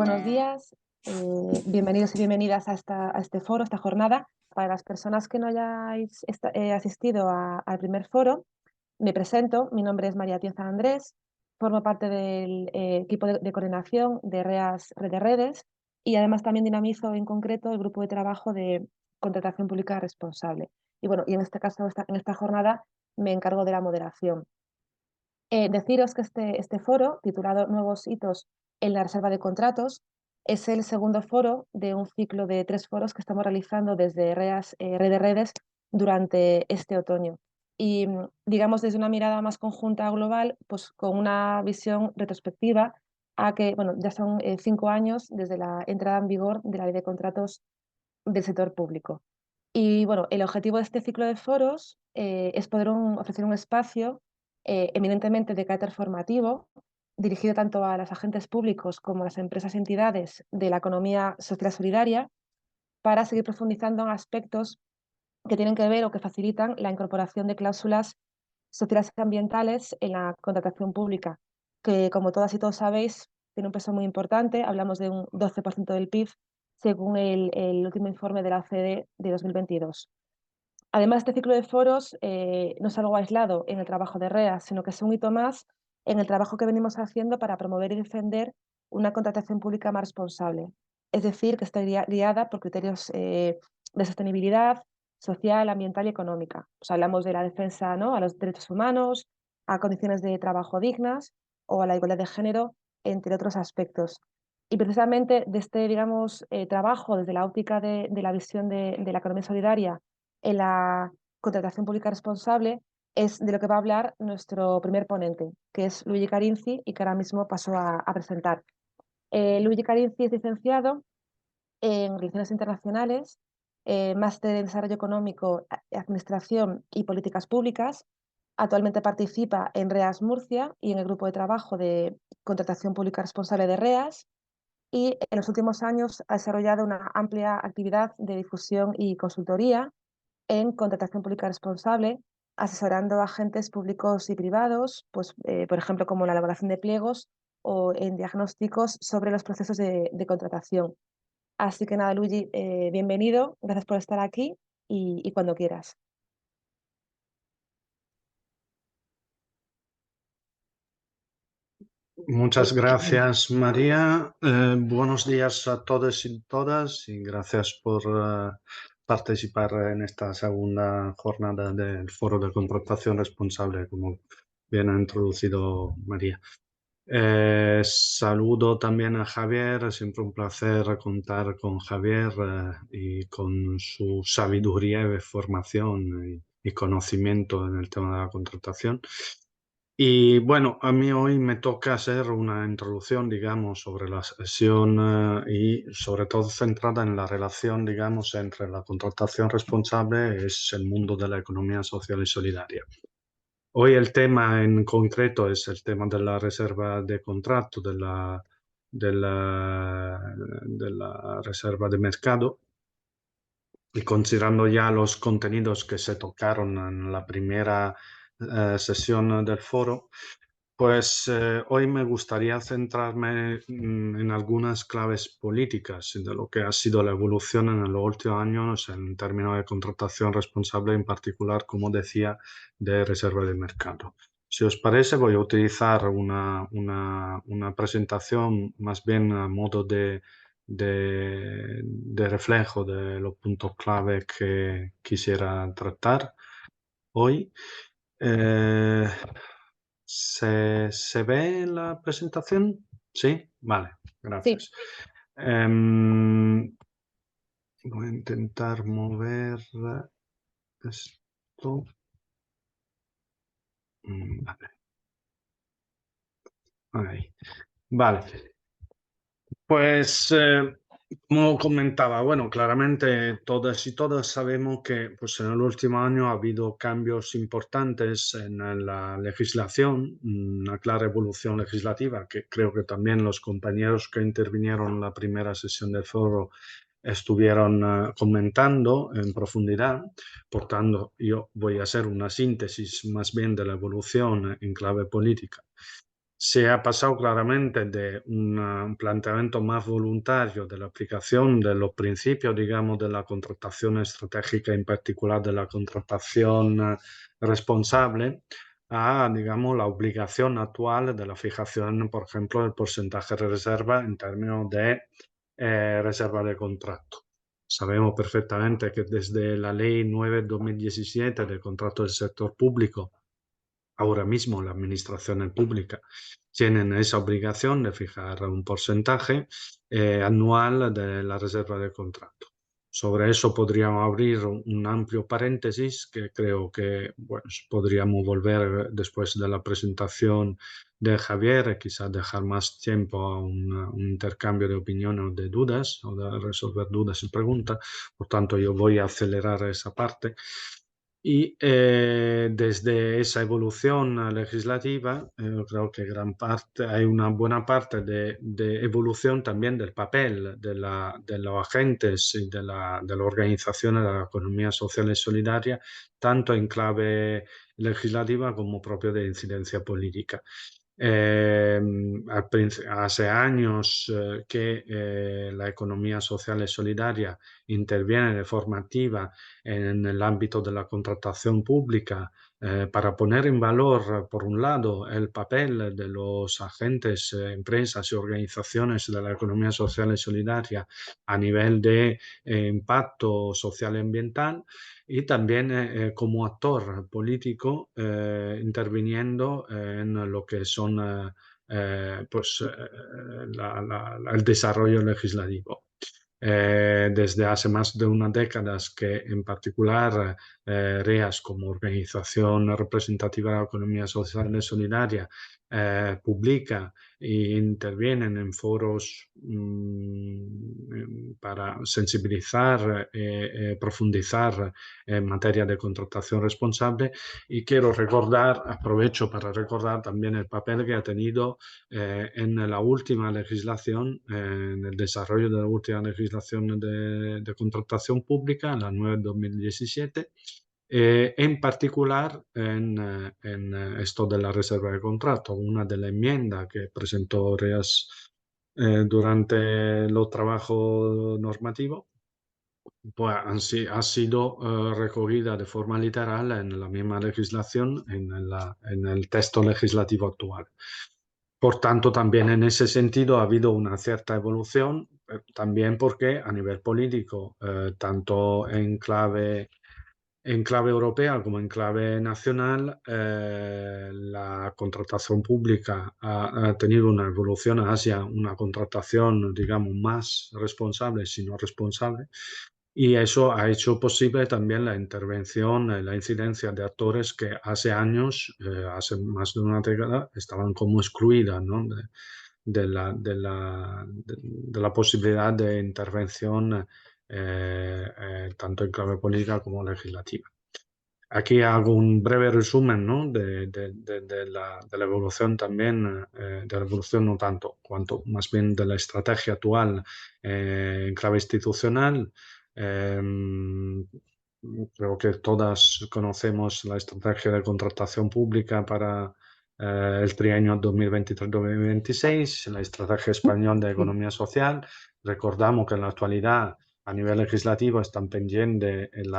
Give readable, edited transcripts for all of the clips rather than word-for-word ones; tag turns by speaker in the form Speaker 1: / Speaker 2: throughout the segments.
Speaker 1: buenos días. Bienvenidos y bienvenidas a este foro, esta jornada. Para las personas que no hayáis asistido al primer foro, me presento. Mi nombre es María Tienza Andrés. Formo parte del equipo de coordinación de REAS Red de Redes y además también dinamizo en concreto el grupo de trabajo de contratación pública responsable. Y bueno, y en este caso, en esta jornada, me encargo de la moderación. Deciros que este foro, titulado Nuevos hitos en la reserva de contratos, es el segundo foro de un ciclo de 3 foros que estamos realizando desde Red de Redes durante este otoño. Y digamos desde una mirada más conjunta global, pues con una visión retrospectiva a que, bueno, ya son 5 años desde la entrada en vigor de la Ley de Contratos del sector público. Y bueno, el objetivo de este ciclo de foros es poder ofrecer un espacio eminentemente de carácter formativo, dirigido tanto a los agentes públicos como a las empresas y entidades de la economía social y solidaria, para seguir profundizando en aspectos que tienen que ver o que facilitan la incorporación de cláusulas sociales y ambientales en la contratación pública, que como todas y todos sabéis, tiene un peso muy importante. Hablamos de un 12% del PIB, según el último informe de la OCDE de 2022. Además, este ciclo de foros no es algo aislado en el trabajo de REA, sino que es un hito más en el trabajo que venimos haciendo para promover y defender una contratación pública más responsable. Es decir, que esté guiada por criterios de sostenibilidad social, ambiental y económica. Hablamos de la defensa, ¿no?, a los derechos humanos, a condiciones de trabajo dignas o a la igualdad de género, entre otros aspectos. Y precisamente de este, digamos, trabajo desde la óptica de la visión de la economía solidaria en la contratación pública responsable es de lo que va a hablar nuestro primer ponente, que es Luigi Carinzi, y que ahora mismo paso a presentar. Luigi Carinzi es licenciado en Relaciones Internacionales, máster en Desarrollo Económico, Administración y Políticas Públicas. Actualmente participa en REAS Murcia y en el grupo de trabajo de contratación pública responsable de REAS, y en los últimos años ha desarrollado una amplia actividad de difusión y consultoría en contratación pública responsable, asesorando a agentes públicos y privados, pues, por ejemplo, como la elaboración de pliegos o en diagnósticos sobre los procesos de contratación. Así que nada, Luigi, bienvenido, gracias por estar aquí y cuando quieras.
Speaker 2: Muchas gracias, María. Buenos días a todos y todas y gracias por participar en esta segunda jornada del Foro de Contratación Responsable, como bien ha introducido María. Saludo también a Javier, es siempre un placer contar con Javier y con su sabiduría y formación y conocimiento en el tema de la contratación. Y bueno, a mí hoy me toca hacer una introducción, digamos, sobre la sesión y sobre todo centrada en la relación, digamos, entre la contratación responsable y el mundo de la economía social y solidaria. Hoy el tema en concreto es el tema de la reserva de contrato, de la reserva de mercado. Y considerando ya los contenidos que se tocaron en la primera sesión del foro, pues hoy me gustaría centrarme en algunas claves políticas de lo que ha sido la evolución en los últimos años en términos de contratación responsable, en particular, como decía, de reserva de mercado. Si os parece, voy a utilizar una presentación más bien a modo de reflejo de los puntos clave que quisiera tratar hoy. ¿Se ve la presentación? Sí, vale,
Speaker 1: Sí.
Speaker 2: gracias. Voy a intentar mover esto. Vale. Ahí. Vale. Pues como comentaba, bueno, claramente todas y todas sabemos que pues, en el último año ha habido cambios importantes en la legislación, una clara evolución legislativa que creo que también los compañeros que intervinieron en la primera sesión del foro estuvieron comentando en profundidad. Por tanto, yo voy a hacer una síntesis más bien de la evolución en clave política. se ha pasado claramente de un planteamiento más voluntario de la aplicación de los principios, digamos, de la contratación estratégica, en particular de la contratación responsable, a, digamos, la obligación actual de la fijación, por ejemplo, del porcentaje de reserva en términos de reserva de contrato. Sabemos perfectamente que desde la Ley 9/2017 del contrato del sector público, ahora mismo las administraciones públicas tienen esa obligación de fijar un porcentaje anual de la reserva de contrato. Sobre eso podríamos abrir un amplio paréntesis que creo que bueno, podríamos volver después de la presentación de Javier, quizás dejar más tiempo a un intercambio de opiniones o de dudas, o de resolver dudas y preguntas. Por tanto, yo voy a acelerar esa parte. Y desde esa evolución legislativa, creo que gran parte, hay una buena parte de evolución también del papel de los agentes y de la organización de la economía social y solidaria, tanto en clave legislativa como propio de incidencia política. Eh, Hace años que la economía social y solidaria interviene de forma activa en el ámbito de la contratación pública para poner en valor, por un lado, el papel de los agentes, empresas y organizaciones de la economía social y solidaria a nivel de impacto social y ambiental, y también como actor político interviniendo en lo que son pues, el desarrollo legislativo. Desde hace más de una década que en particular REAS como organización representativa de la economía social y solidaria publica e intervienen en foros para sensibilizar y profundizar en materia de contratación responsable, y quiero recordar, aprovecho para recordar también el papel que ha tenido en la última legislación, en el desarrollo de la última legislación de contratación pública, la 9/2017, en particular en esto de la reserva de contrato. Una de las enmiendas que presentó REAS durante los trabajos normativos pues ha sido recogida de forma literal en la misma legislación, en el texto legislativo actual. Por tanto, también en ese sentido ha habido una cierta evolución, también porque a nivel político, tanto en clave europea como en clave nacional, la contratación pública ha tenido una evolución hacia una contratación, digamos, más responsable, si no responsable, y eso ha hecho posible también la intervención, la incidencia de actores que hace años, hace más de una década, estaban como excluidas, ¿no? De la posibilidad de intervención tanto en clave política como legislativa. Aquí hago un breve resumen, ¿no? De la evolución también, de la evolución no tanto, cuanto más bien de la estrategia actual en clave institucional. Eh, Creo que todas conocemos la estrategia de contratación pública para el trienio 2023-2026, la estrategia española de
Speaker 1: Sí.
Speaker 2: economía social. Recordamos que en la actualidad a nivel legislativo están pendientes el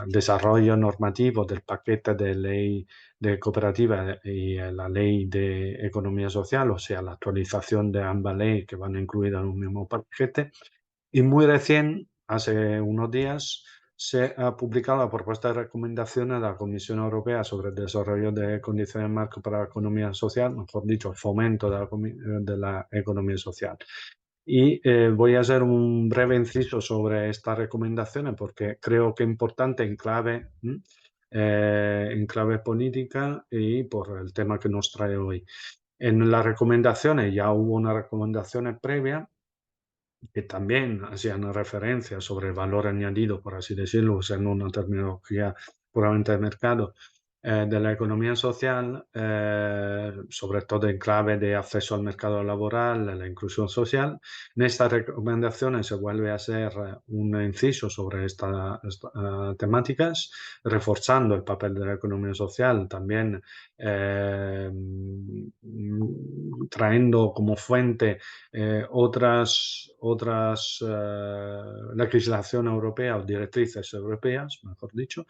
Speaker 2: desarrollo normativo del paquete de ley de cooperativa y la ley de economía social, o sea, la actualización de ambas leyes que van incluidas en un mismo paquete. Y muy recién, hace unos días, se ha publicado la propuesta de recomendaciones de la Comisión Europea sobre el desarrollo de condiciones marco para la economía social, mejor dicho, el fomento de la economía social. Y voy a hacer un breve inciso sobre estas recomendaciones porque creo que es importante en clave política y por el tema que nos trae hoy. En las recomendaciones ya hubo unas recomendaciones previas que también hacían referencia sobre el valor añadido, por así decirlo, usando una terminología puramente de mercado, de la economía social, sobre todo en clave de acceso al mercado laboral, la inclusión social. En estas recomendaciones se vuelve a hacer un inciso sobre estas temáticas, reforzando el papel de la economía social, también trayendo como fuente otras legislación europea o directrices europeas, mejor dicho,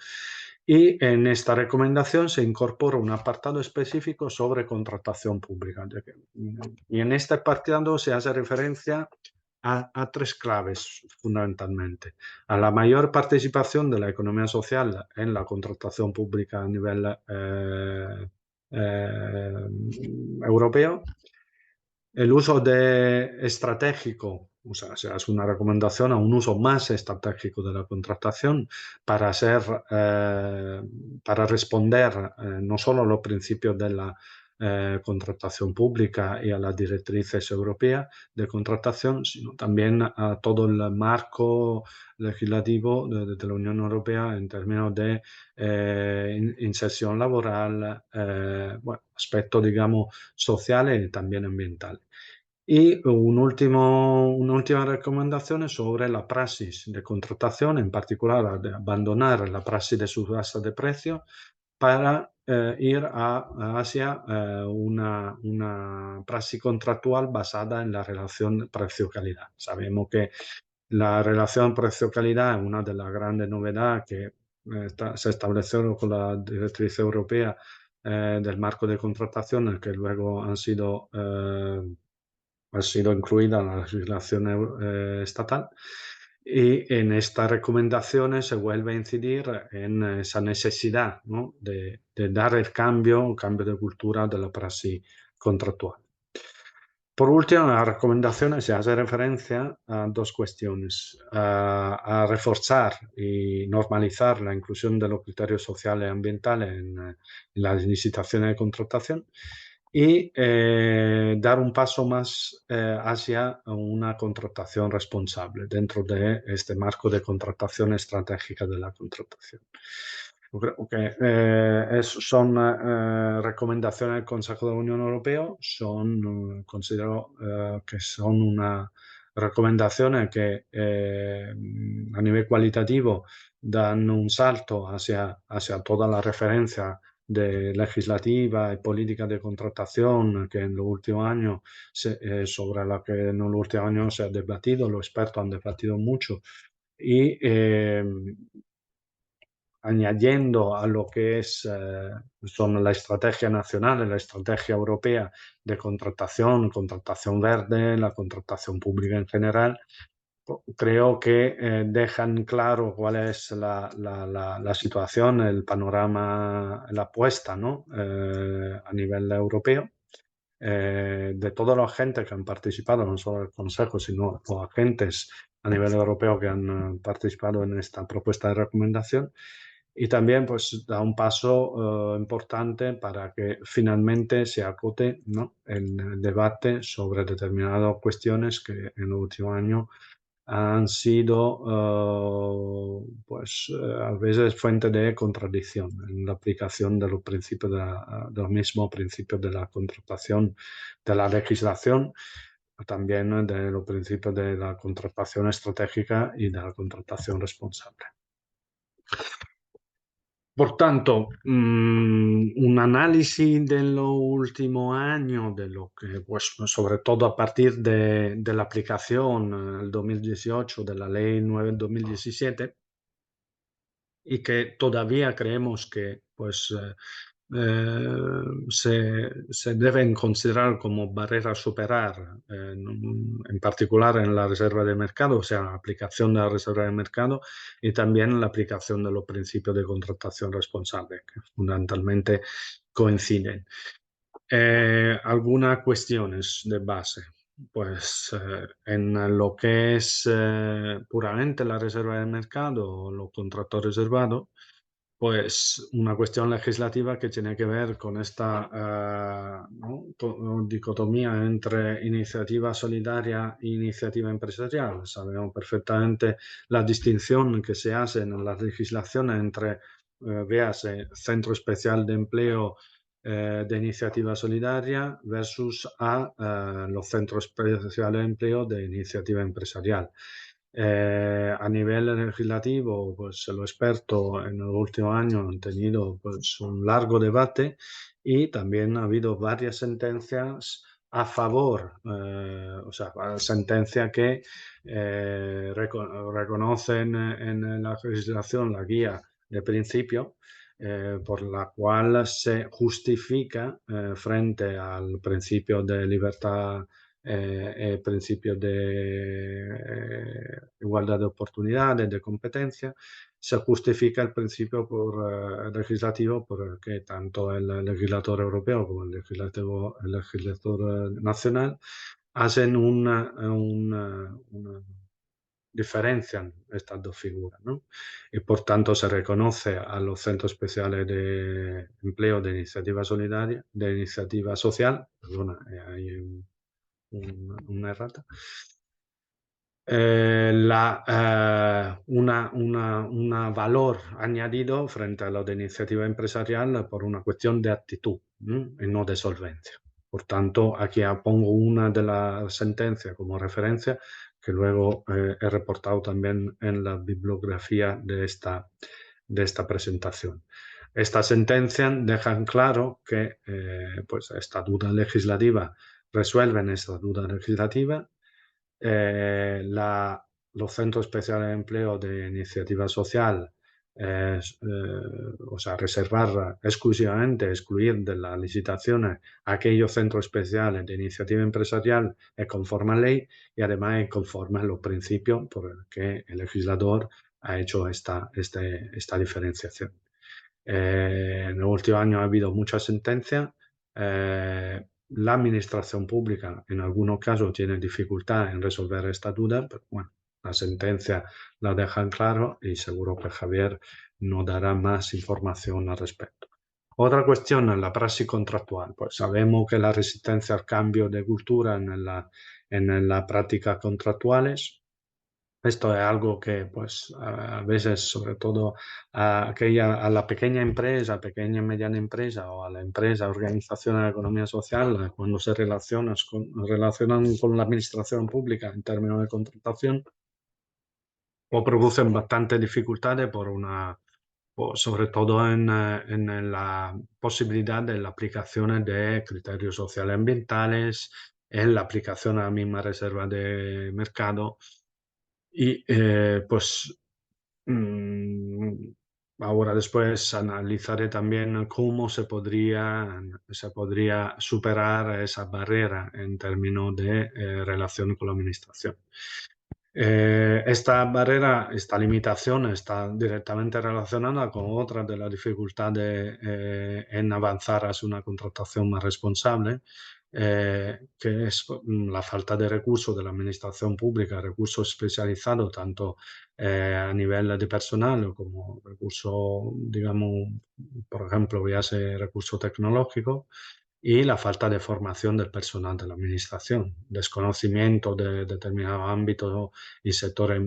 Speaker 2: y en esta recomendación se incorpora un apartado específico sobre contratación pública. Y en este apartado se hace referencia a tres claves fundamentalmente. A la mayor participación de la economía social en la contratación pública a nivel eh, europeo, el uso estratégico, o sea, es una recomendación a un uso más estratégico de la contratación para para responder no solo a los principios de la contratación pública y a las directrices europeas de contratación, sino también a todo el marco legislativo de la Unión Europea en términos de inserción laboral, bueno, aspectos, digamos, sociales y también ambientales. Y una última recomendación es sobre la praxis de contratación, en particular de abandonar la praxis de subasta de precios para ir hacia una praxis contractual basada en la relación precio-calidad. Sabemos que la relación precio-calidad es una de las grandes novedades que se establecieron con la directriz europea del marco de contratación, que luego ha sido incluida en la legislación estatal. Y en estas recomendaciones se vuelve a incidir en esa necesidad, ¿no?, de dar el cambio de cultura de la praxis contractual. Por último, en las recomendaciones se hace referencia a dos cuestiones: a reforzar y normalizar la inclusión de los criterios sociales y ambientales en las licitaciones de contratación, y dar un paso más hacia una contratación responsable dentro de este marco de contratación estratégica de la contratación. Yo creo que son recomendaciones del Consejo de la Unión Europea, considero que son una recomendaciones que a nivel cualitativo dan un salto hacia toda la referencia de legislativa y política de contratación que en los últimos años sobre la que en los últimos años se ha debatido, los expertos han debatido mucho, y añadiendo a lo que son la estrategia nacional y la estrategia europea de contratación verde, la contratación pública en general. Creo que dejan claro cuál es la situación, el panorama, la apuesta, ¿no?, a nivel europeo, de todos los agentes que han participado, no solo el Consejo, sino los agentes a nivel europeo que han participado en esta propuesta de recomendación. Y también pues da un paso importante para que finalmente se acote, ¿no?, el debate sobre determinadas cuestiones que en los últimos años han sido a veces fuente de contradicción en la aplicación de los principios de los mismos principios de la contratación, de la legislación, también de los principios de la contratación estratégica y de la contratación responsable. Por tanto, un análisis de los últimos años, de lo que, pues, sobre todo a partir de la aplicación en el 2018 de la Ley 9 del 2017, y que todavía creemos que pues, se deben considerar como barreras a superar, en particular en la reserva de mercado, o sea, la aplicación de la reserva de mercado y también la aplicación de los principios de contratación responsable, que fundamentalmente coinciden. Algunas cuestiones de base. Pues en lo que es puramente la reserva de mercado o los contratos reservados, pues una cuestión legislativa que tiene que ver con esta ¿no?, dicotomía entre iniciativa solidaria e iniciativa empresarial. Sabemos perfectamente la distinción que se hace en las legislaciones entre véase Centro Especial de Empleo de Iniciativa Solidaria versus a los Centros Especiales de Empleo de Iniciativa Empresarial. A nivel legislativo, pues los expertos en los últimos años han tenido pues, un largo debate y también ha habido varias sentencias a favor, o sea, sentencias que reconocen en la legislación la guía de principio por la cual se justifica frente al principio de libertad principio de igualdad de oportunidades, de competencia, se justifica el principio legislativo porque tanto el legislador europeo como el legislador nacional hacen diferencian estas dos figuras, ¿no? Y por tanto se reconoce a los centros especiales de empleo de iniciativa solidaria, de iniciativa social, perdona, hay una errata, una valor añadido frente a lo de iniciativa empresarial por una cuestión de actitud, ¿no? Y no de solvencia. Por tanto, aquí pongo una de las sentencias como referencia que luego he reportado también en la bibliografía de esta presentación. Estas sentencias dejan claro que pues esta duda legislativa resuelven esta duda legislativa. Los centros especiales de empleo de iniciativa social, o sea, reservar exclusivamente, excluir de las licitaciones aquellos centros especiales de iniciativa empresarial es conforme a ley y además es conforme a los principios por los que el legislador ha hecho esta diferenciación. En los últimos años ha habido muchas sentencias. La administración pública en algunos casos tiene dificultad en resolver esta duda, pero bueno, la sentencia la dejan claro y seguro que Javier nos dará más información al respecto. Otra cuestión es la praxis contractual. Pues sabemos que la resistencia al cambio de cultura en las prácticas contractuales. Esto es algo que, pues, a veces, sobre todo a la pequeña empresa, pequeña y mediana empresa o a la empresa, organización de la economía social, cuando se relacionan con la administración pública en términos de contratación, o producen bastantes dificultades sobre todo en la posibilidad de la aplicación de criterios sociales y ambientales, en la aplicación a la misma reserva de mercado. Y pues ahora después analizaré también cómo se podría superar esa barrera en términos de relación con la administración. Esta barrera, esta limitación está directamente relacionada con otras de las dificultades en avanzar hacia una contratación más responsable, que es la falta de recursos de la administración pública, recursos especializados tanto a nivel de personal como recursos, digamos, por ejemplo, véase recurso tecnológico y la falta de formación del personal de la administración, desconocimiento de determinados ámbitos y sectores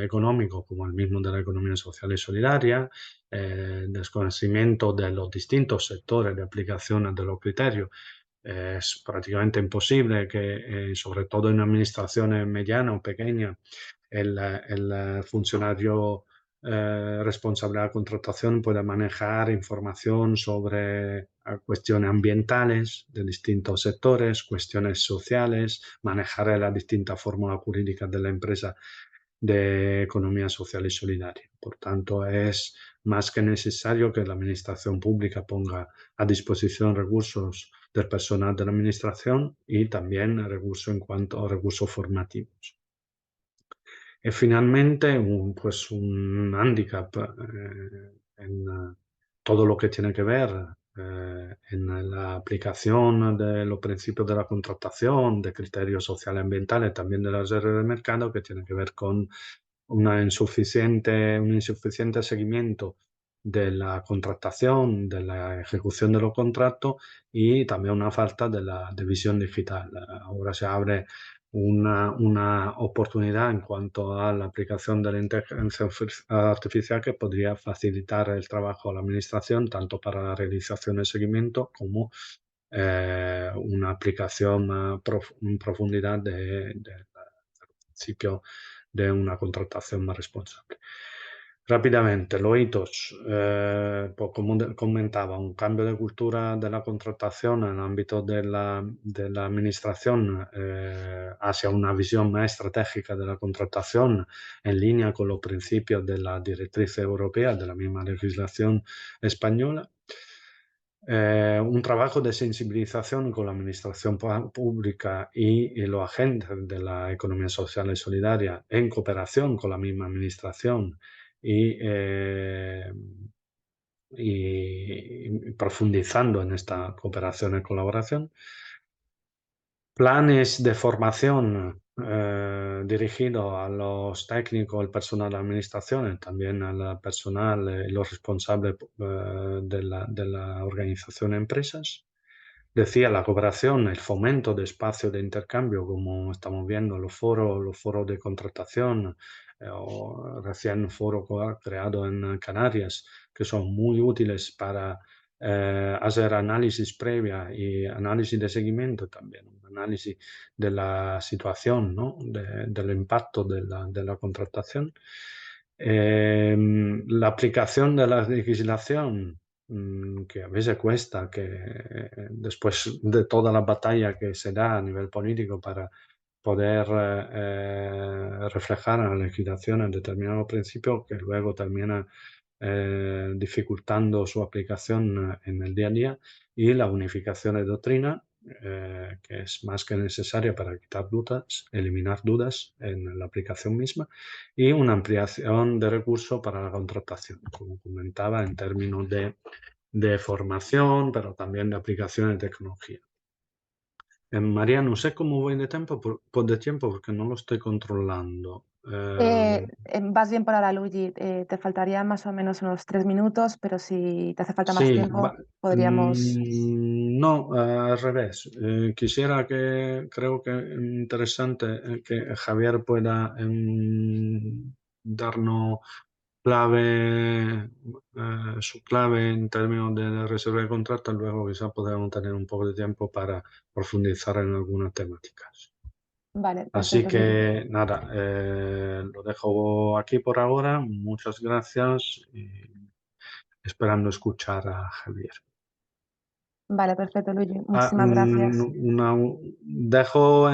Speaker 2: económicos, como el mismo de la economía social y solidaria, desconocimiento de los distintos sectores de aplicación de los criterios. Es prácticamente imposible que, sobre todo en administraciones medianas o pequeñas, el funcionario responsable de la contratación pueda manejar información sobre cuestiones ambientales de distintos sectores, cuestiones sociales, manejar las distintas fórmulas jurídicas de la empresa de economía social y solidaria. Por tanto, es más que necesario que la administración pública ponga a disposición recursos del personal de la administración y también recursos en cuanto a recursos formativos. Y finalmente, pues un hándicap en todo lo que tiene que ver en la aplicación de los principios de la contratación, de criterios sociales y ambientales, también de las reglas del mercado, que tiene que ver con un insuficiente seguimiento de la contratación, de la ejecución de los contratos y también una falta de la visión digital. Ahora se abre una oportunidad en cuanto a la aplicación de la inteligencia artificial que podría facilitar el trabajo a la administración, tanto para la realización de seguimiento como una aplicación más en profundidad del principio de una contratación más responsable. Rápidamente, los hitos. Pues como comentaba, un cambio de cultura de la contratación en el ámbito de la administración hacia una visión más estratégica de la contratación en línea con los principios de la directriz europea, de la misma legislación española. Un trabajo de sensibilización con la administración pública y los agentes de la economía social y solidaria en cooperación con la misma administración y profundizando en esta cooperación y colaboración. Planes de formación dirigidos a los técnicos, el personal de administración y también al personal y los responsables de la organización de empresas. Decía la cooperación, el fomento de espacios de intercambio, como estamos viendo, los foros de contratación, o recién un foro creado en Canarias, que son muy útiles para hacer análisis previa y análisis de seguimiento también, un análisis de la situación, ¿no? Del impacto de la contratación. La aplicación de la legislación que a veces cuesta, que después de toda la batalla que se da a nivel político para poder reflejar en la legislación en determinados principios, que luego termina dificultando su aplicación en el día a día, y la unificación de doctrina, que es más que necesaria para quitar dudas, eliminar dudas en la aplicación misma, y una ampliación de recursos para la contratación, como comentaba, en términos de formación, pero también de aplicación de tecnología. María, no sé cómo voy de tiempo, de tiempo porque no lo estoy controlando.
Speaker 1: Vas bien por ahora, Luigi. Te faltarían más o menos unos 3 minutos, pero si te hace falta más
Speaker 2: Sí,
Speaker 1: tiempo, podríamos...
Speaker 2: no, al revés. Quisiera creo que es interesante que Javier pueda darnos su clave en términos de reserva de contrato, luego quizás podamos tener un poco de tiempo para profundizar en algunas temáticas.
Speaker 1: Vale,
Speaker 2: Así
Speaker 1: perfecto, Luigi.
Speaker 2: que nada, lo dejo aquí por ahora. Muchas gracias y esperando escuchar a Javier.
Speaker 1: Vale, perfecto, Luigi.
Speaker 2: Ah,
Speaker 1: Muchísimas gracias.
Speaker 2: dejo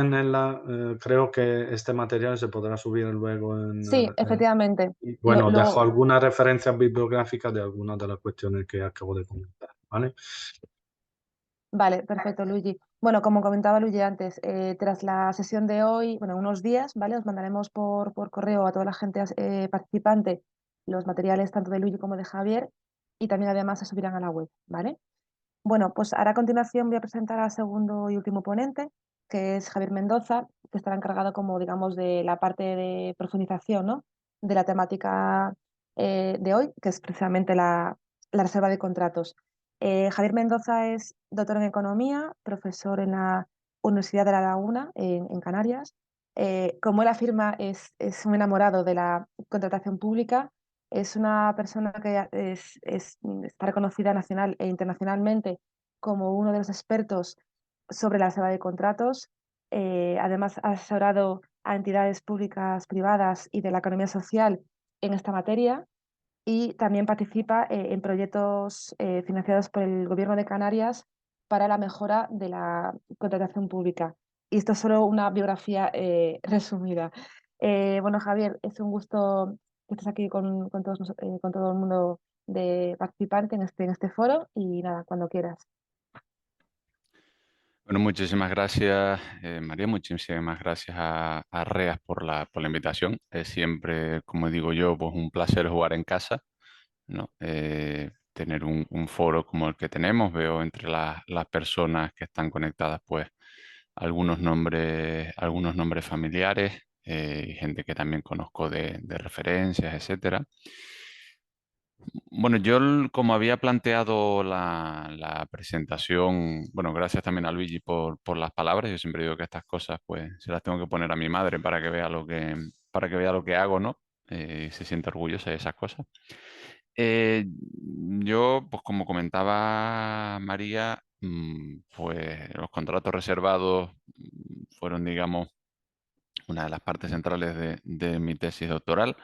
Speaker 2: creo que este material se podrá subir luego
Speaker 1: Sí, efectivamente.
Speaker 2: y
Speaker 1: Lo,
Speaker 2: bueno, dejo
Speaker 1: lo-
Speaker 2: alguna referencia bibliográfica de algunas de las cuestiones que acabo de comentar, ¿vale?
Speaker 1: Vale, perfecto, Luigi. Bueno, como comentaba Luigi antes, tras la sesión de hoy, bueno, unos días, ¿vale? Os mandaremos por correo a toda la gente participante los materiales tanto de Luigi como de Javier y también además se subirán a la web, ¿vale? Bueno, pues ahora a continuación voy a presentar al segundo y último ponente, que es Javier Mendoza, que estará encargado como, digamos, de la parte de profundización, ¿no? De la temática de hoy, que es precisamente la reserva de contratos. Javier Mendoza es doctor en Economía, profesor en la Universidad de La Laguna, en Canarias. Como él afirma, es un enamorado de la contratación pública. Es una persona que está reconocida nacional e internacionalmente como uno de los expertos sobre la reserva de contratos. Además, ha asesorado a entidades públicas, privadas y de la economía social en esta materia y también participa en proyectos financiados por el Gobierno de Canarias para la mejora de la contratación pública. Y esto es solo una biografía resumida. Bueno, Javier, es un gusto que estés aquí con todo el mundo de participante en este foro y nada, cuando quieras.
Speaker 3: Bueno, muchísimas gracias, María, muchísimas gracias a REAS por la invitación. Es siempre, como digo yo, pues un placer jugar en casa, ¿no? Tener un foro como el que tenemos. Veo entre las personas que están conectadas, pues, algunos nombres familiares, y gente que también conozco de referencias, etcétera. Bueno, yo como había planteado la presentación, bueno, gracias también a Luigi por las palabras. Yo siempre digo que estas cosas, pues, se las tengo que poner a mi madre para que vea para que vea lo que hago, ¿no? Se siente orgullosa de esas cosas. Yo, pues como comentaba María, pues los contratos reservados fueron, digamos, una de las partes centrales de mi tesis doctoral.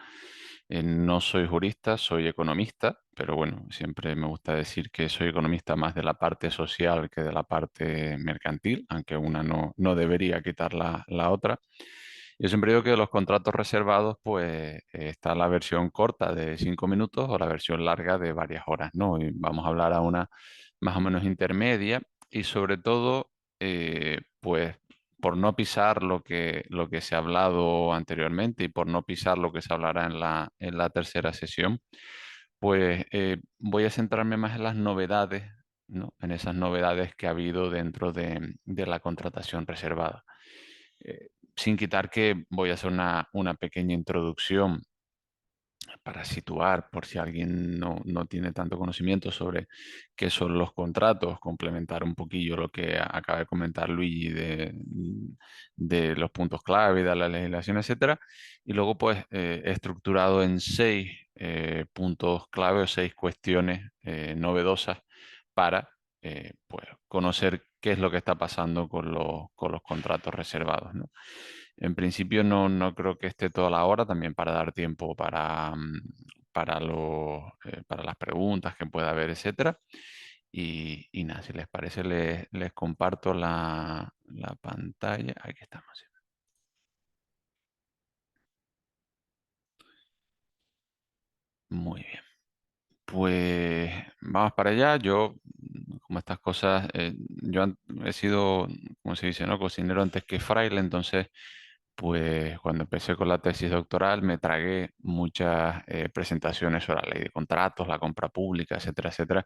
Speaker 3: No soy jurista, soy economista, pero bueno, siempre me gusta decir que soy economista más de la parte social que de la parte mercantil, aunque una no debería quitar la otra. Yo siempre digo que de los contratos reservados, pues está la versión corta de 5 minutos o la versión larga de varias horas, ¿no? Y vamos a hablar a una más o menos intermedia y sobre todo, pues por no pisar lo que se ha hablado anteriormente y por no pisar lo que se hablará en la tercera sesión, pues voy a centrarme más en las novedades, ¿no? En esas novedades que ha habido dentro de la contratación reservada. Sin quitar que voy a hacer una pequeña introducción para situar, por si alguien no tiene tanto conocimiento sobre qué son los contratos, complementar un poquillo lo que acaba de comentar Luigi de los puntos clave, de la legislación, etcétera. Y luego, pues, estructurado en 6 puntos clave o 6 cuestiones novedosas para, pues, conocer qué es lo que está pasando con los contratos reservados, ¿no? En principio no creo que esté toda la hora, también para dar tiempo para las preguntas que pueda haber, etcétera. Y nada, si les parece, les comparto la pantalla. Aquí estamos. Muy bien. Pues vamos para allá. Yo, como estas cosas, he sido, como se dice, ¿no? Cocinero antes que fraile, entonces pues cuando empecé con la tesis doctoral me tragué muchas presentaciones sobre la ley de contratos, la compra pública, etcétera, etcétera,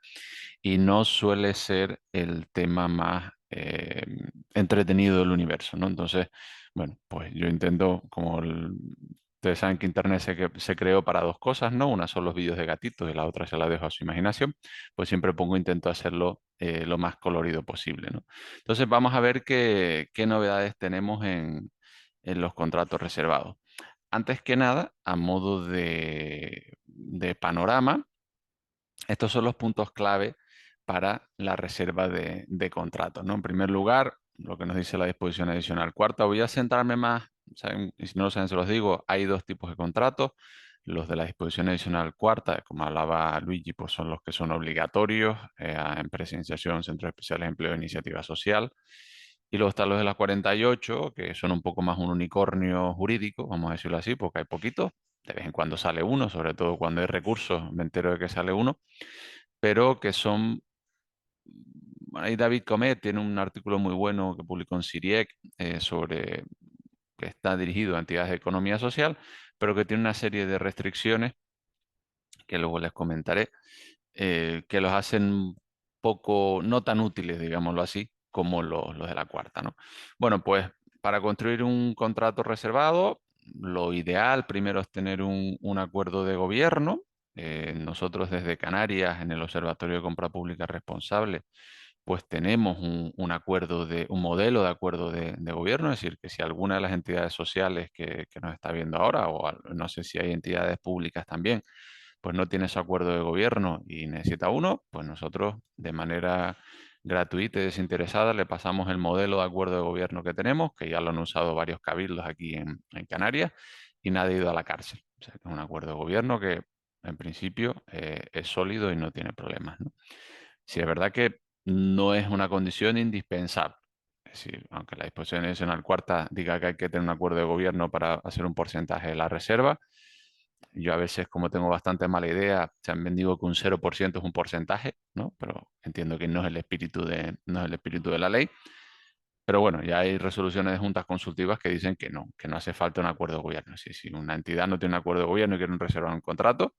Speaker 3: y no suele ser el tema más entretenido del universo, ¿no? Entonces, bueno, pues yo intento, ustedes saben que Internet se creó para dos cosas, ¿no? Una son los vídeos de gatitos y la otra se la dejo a su imaginación, pues siempre intento hacerlo lo más colorido posible, ¿no? Entonces vamos a ver qué novedades tenemos en los contratos reservados. Antes que nada, a modo de panorama, estos son los puntos clave para la reserva de contratos, ¿no? En primer lugar, lo que nos dice la disposición adicional cuarta, voy a centrarme más, ¿saben? Y si no lo saben, se los digo, hay dos tipos de contratos. Los de la disposición adicional cuarta, como hablaba Luigi, pues son los que son obligatorios a empresa, iniciación, centros especiales de empleo e iniciativa social. Y luego están los de las 48, que son un poco más un unicornio jurídico, vamos a decirlo así, porque hay poquitos. De vez en cuando sale uno, sobre todo cuando hay recursos, me entero de que sale uno, pero que son... Ahí David Comet tiene un artículo muy bueno que publicó en Siriec sobre que está dirigido a entidades de economía social, pero que tiene una serie de restricciones que luego les comentaré, que los hacen poco, no tan útiles, digámoslo así, como los de la cuarta, ¿no? Bueno, pues para construir un contrato reservado, lo ideal primero es tener un acuerdo de gobierno. Nosotros desde Canarias, en el Observatorio de Compra Pública Responsable, pues tenemos un modelo de acuerdo de gobierno, es decir, que si alguna de las entidades sociales que nos está viendo ahora, no sé si hay entidades públicas también, pues no tiene su acuerdo de gobierno y necesita uno, pues nosotros de manera gratuita y desinteresada le pasamos el modelo de acuerdo de gobierno que tenemos, que ya lo han usado varios cabildos aquí en Canarias y nadie ha ido a la cárcel. O sea, que es un acuerdo de gobierno que en principio es sólido y no tiene problemas, ¿no? Si es verdad que no es una condición indispensable. Es decir, aunque la disposición adicional cuarta diga que hay que tener un acuerdo de gobierno para hacer un porcentaje de la reserva, yo a veces, como tengo bastante mala idea, se han vendido que un 0% es un porcentaje, ¿no? Pero entiendo que no es el espíritu no es el espíritu de la ley. Pero bueno, ya hay resoluciones de juntas consultivas que dicen que no hace falta un acuerdo de gobierno. Si una entidad no tiene un acuerdo de gobierno y quiere reservar un contrato,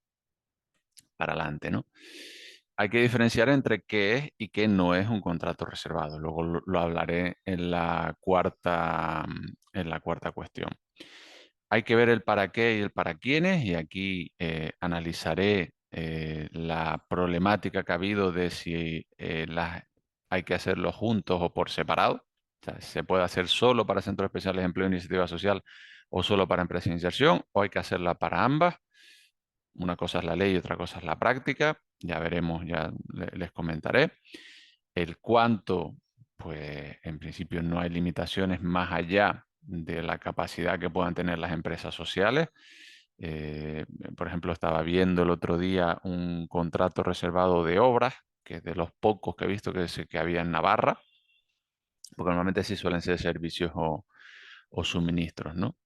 Speaker 3: para adelante, ¿no? Hay que diferenciar entre qué es y qué no es un contrato reservado. Luego lo hablaré en la cuarta cuestión. Hay que ver el para qué y el para quiénes, y aquí analizaré la problemática que ha habido de si hay que hacerlo juntos o por separado. O sea, se puede hacer solo para centros especiales de empleo e iniciativa social o solo para empresas de inserción, o hay que hacerla para ambas. Una cosa es la ley y otra cosa es la práctica. Ya veremos, ya les comentaré. El cuánto, pues en principio no hay limitaciones más allá de la capacidad que puedan tener las empresas sociales. Por ejemplo, estaba viendo el otro día un contrato reservado de obras, que es de los pocos que he visto que había en Navarra, porque normalmente sí suelen ser servicios o suministros, ¿no?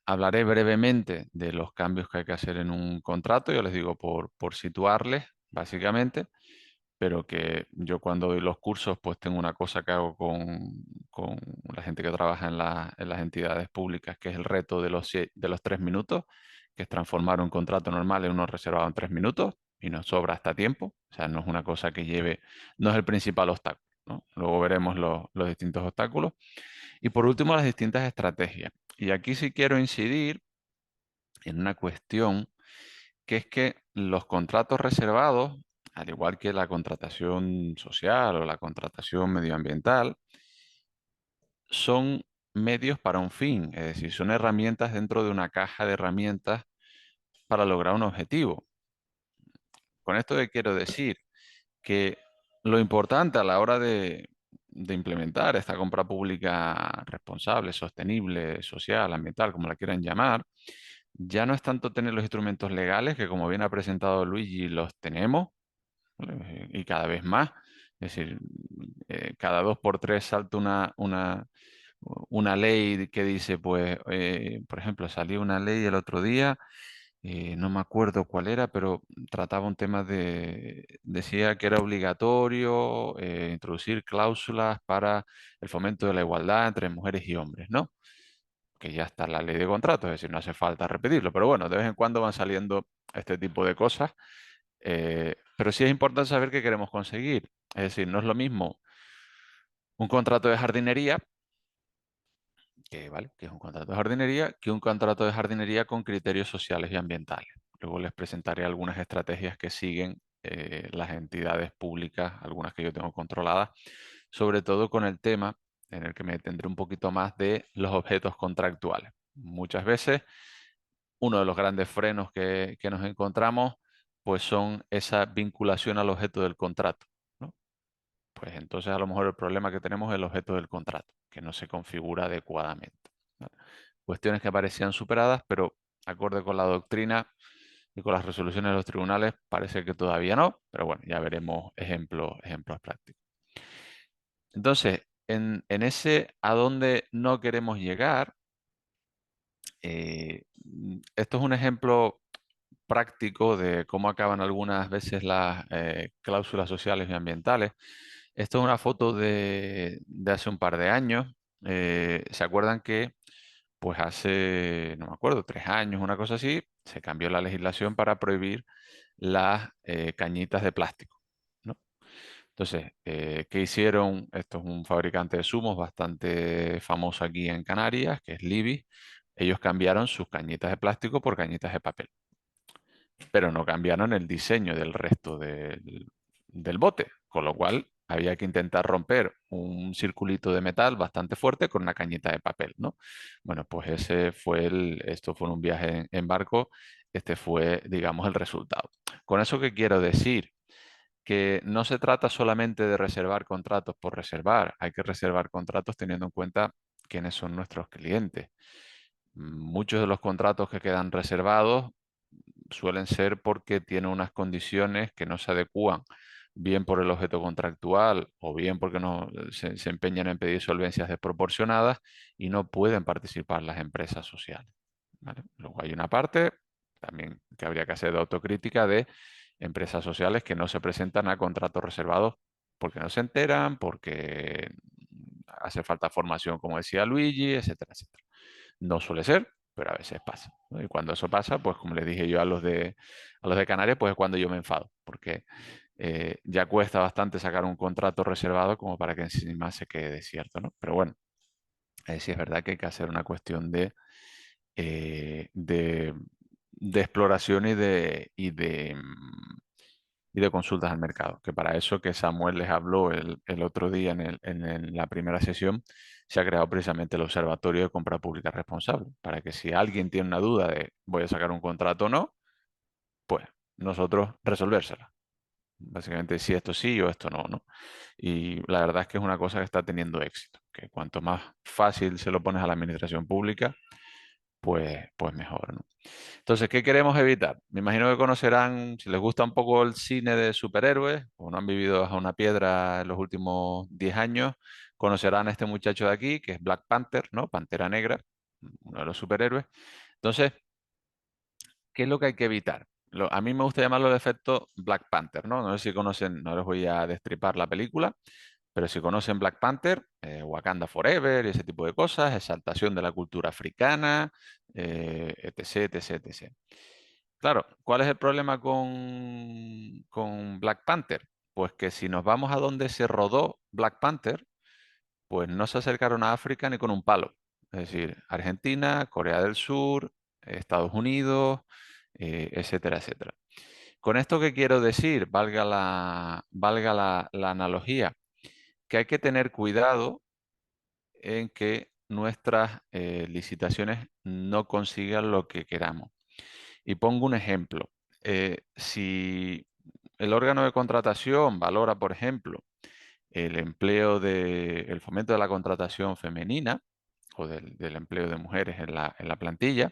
Speaker 3: Hablaré brevemente de los cambios que hay que hacer en un contrato, yo les digo por situarles, básicamente, pero que yo cuando doy los cursos, pues tengo una cosa que hago con la gente que trabaja en las entidades públicas, que es el reto de los 3 minutos, que es transformar un contrato normal en uno reservado en 3 minutos, y nos sobra hasta tiempo, o sea, no es una cosa que lleve, no es el principal obstáculo, ¿no? Luego veremos los distintos obstáculos. Y por último, las distintas estrategias. Y aquí sí quiero incidir en una cuestión, que es que los contratos reservados, al igual que la contratación social o la contratación medioambiental, son medios para un fin, es decir, son herramientas dentro de una caja de herramientas para lograr un objetivo. Con esto que quiero decir que lo importante a la hora de implementar esta compra pública responsable, sostenible, social, ambiental, como la quieran llamar, ya no es tanto tener los instrumentos legales, que como bien ha presentado Luigi, los tenemos, ¿vale? Y cada vez más. Es decir, cada 2 por 3 salta una ley que dice, pues, por ejemplo, salió una ley el otro día, no me acuerdo cuál era, pero trataba un tema decía que era obligatorio introducir cláusulas para el fomento de la igualdad entre mujeres y hombres, ¿no? Que ya está en la ley de contratos, es decir, no hace falta repetirlo, pero bueno, de vez en cuando van saliendo este tipo de cosas, pero sí es importante saber qué queremos conseguir. Es decir, no es lo mismo un contrato de jardinería, ¿vale? Que es un contrato de jardinería, que un contrato de jardinería con criterios sociales y ambientales. Luego les presentaré algunas estrategias que siguen las entidades públicas, algunas que yo tengo controladas, sobre todo con el tema en el que me tendré un poquito más de los objetos contractuales. Muchas veces uno de los grandes frenos que nos encontramos pues son esa vinculación al objeto del contrato, ¿no? Pues entonces a lo mejor el problema que tenemos es el objeto del contrato, que no se configura adecuadamente, ¿vale? Cuestiones que parecían superadas, pero acorde con la doctrina y con las resoluciones de los tribunales parece que todavía no, pero bueno, ya veremos ejemplos prácticos. Entonces, en ese a dónde no queremos llegar, esto es un ejemplo práctico de cómo acaban algunas veces las cláusulas sociales y ambientales. Esto es una foto de hace un par de años. ¿Se acuerdan que pues hace, no me acuerdo, 3 años, una cosa así, se cambió la legislación para prohibir las cañitas de plástico, ¿no? Entonces, ¿qué hicieron? Esto es un fabricante de zumos bastante famoso aquí en Canarias, que es Libby. Ellos cambiaron sus cañitas de plástico por cañitas de papel, pero no cambiaron el diseño del resto del bote, con lo cual había que intentar romper un circulito de metal bastante fuerte con una cañita de papel, ¿no? Bueno, pues esto fue un viaje en barco, este fue, digamos, el resultado. ¿Con eso qué quiero decir? Que no se trata solamente de reservar contratos por reservar, hay que reservar contratos teniendo en cuenta quiénes son nuestros clientes. Muchos de los contratos que quedan reservados suelen ser porque tienen unas condiciones que no se adecúan, bien por el objeto contractual o bien porque no se empeñan en pedir solvencias desproporcionadas y no pueden participar las empresas sociales, ¿vale? Luego hay una parte también que habría que hacer de autocrítica de empresas sociales que no se presentan a contratos reservados porque no se enteran, porque hace falta formación, como decía Luigi, etcétera, etcétera. No suele ser, pero a veces pasa, ¿no? Y cuando eso pasa, pues como les dije yo a los de Canarias, pues es cuando yo me enfado, porque ya cuesta bastante sacar un contrato reservado como para que encima se quede desierto, ¿no? Pero bueno, sí es verdad que hay que hacer una cuestión de de exploración y de consultas al mercado. Que para eso que Samuel les habló el otro día en la primera sesión, se ha creado precisamente el Observatorio de Compra Pública Responsable, para que si alguien tiene una duda de voy a sacar un contrato o no, pues nosotros resolvérsela. Básicamente si esto sí o esto no, ¿no? Y la verdad es que es una cosa que está teniendo éxito, que cuanto más fácil se lo pones a la administración pública, pues mejor, ¿no? Entonces, ¿qué queremos evitar? Me imagino que conocerán, si les gusta un poco el cine de superhéroes, o no han vivido bajo una piedra en los últimos 10 años, conocerán a este muchacho de aquí, que es Black Panther, ¿no? Pantera Negra, uno de los superhéroes. Entonces, ¿qué es lo que hay que evitar? A mí me gusta llamarlo el efecto Black Panther, ¿no? No sé si conocen, no les voy a destripar la película, pero si conocen Black Panther, Wakanda Forever y ese tipo de cosas, exaltación de la cultura africana, etc, etc, etc. Claro, ¿cuál es el problema con Black Panther? Pues que si nos vamos a donde se rodó Black Panther, pues no se acercaron a África ni con un palo. Es decir, Argentina, Corea del Sur, Estados Unidos, etcétera, etcétera. ¿Con esto qué quiero decir? Valga la analogía, que hay que tener cuidado en que nuestras licitaciones no consigan lo que queramos. Y pongo un ejemplo. Si el órgano de contratación valora, por ejemplo, el fomento de la contratación femenina o del empleo de mujeres en la plantilla,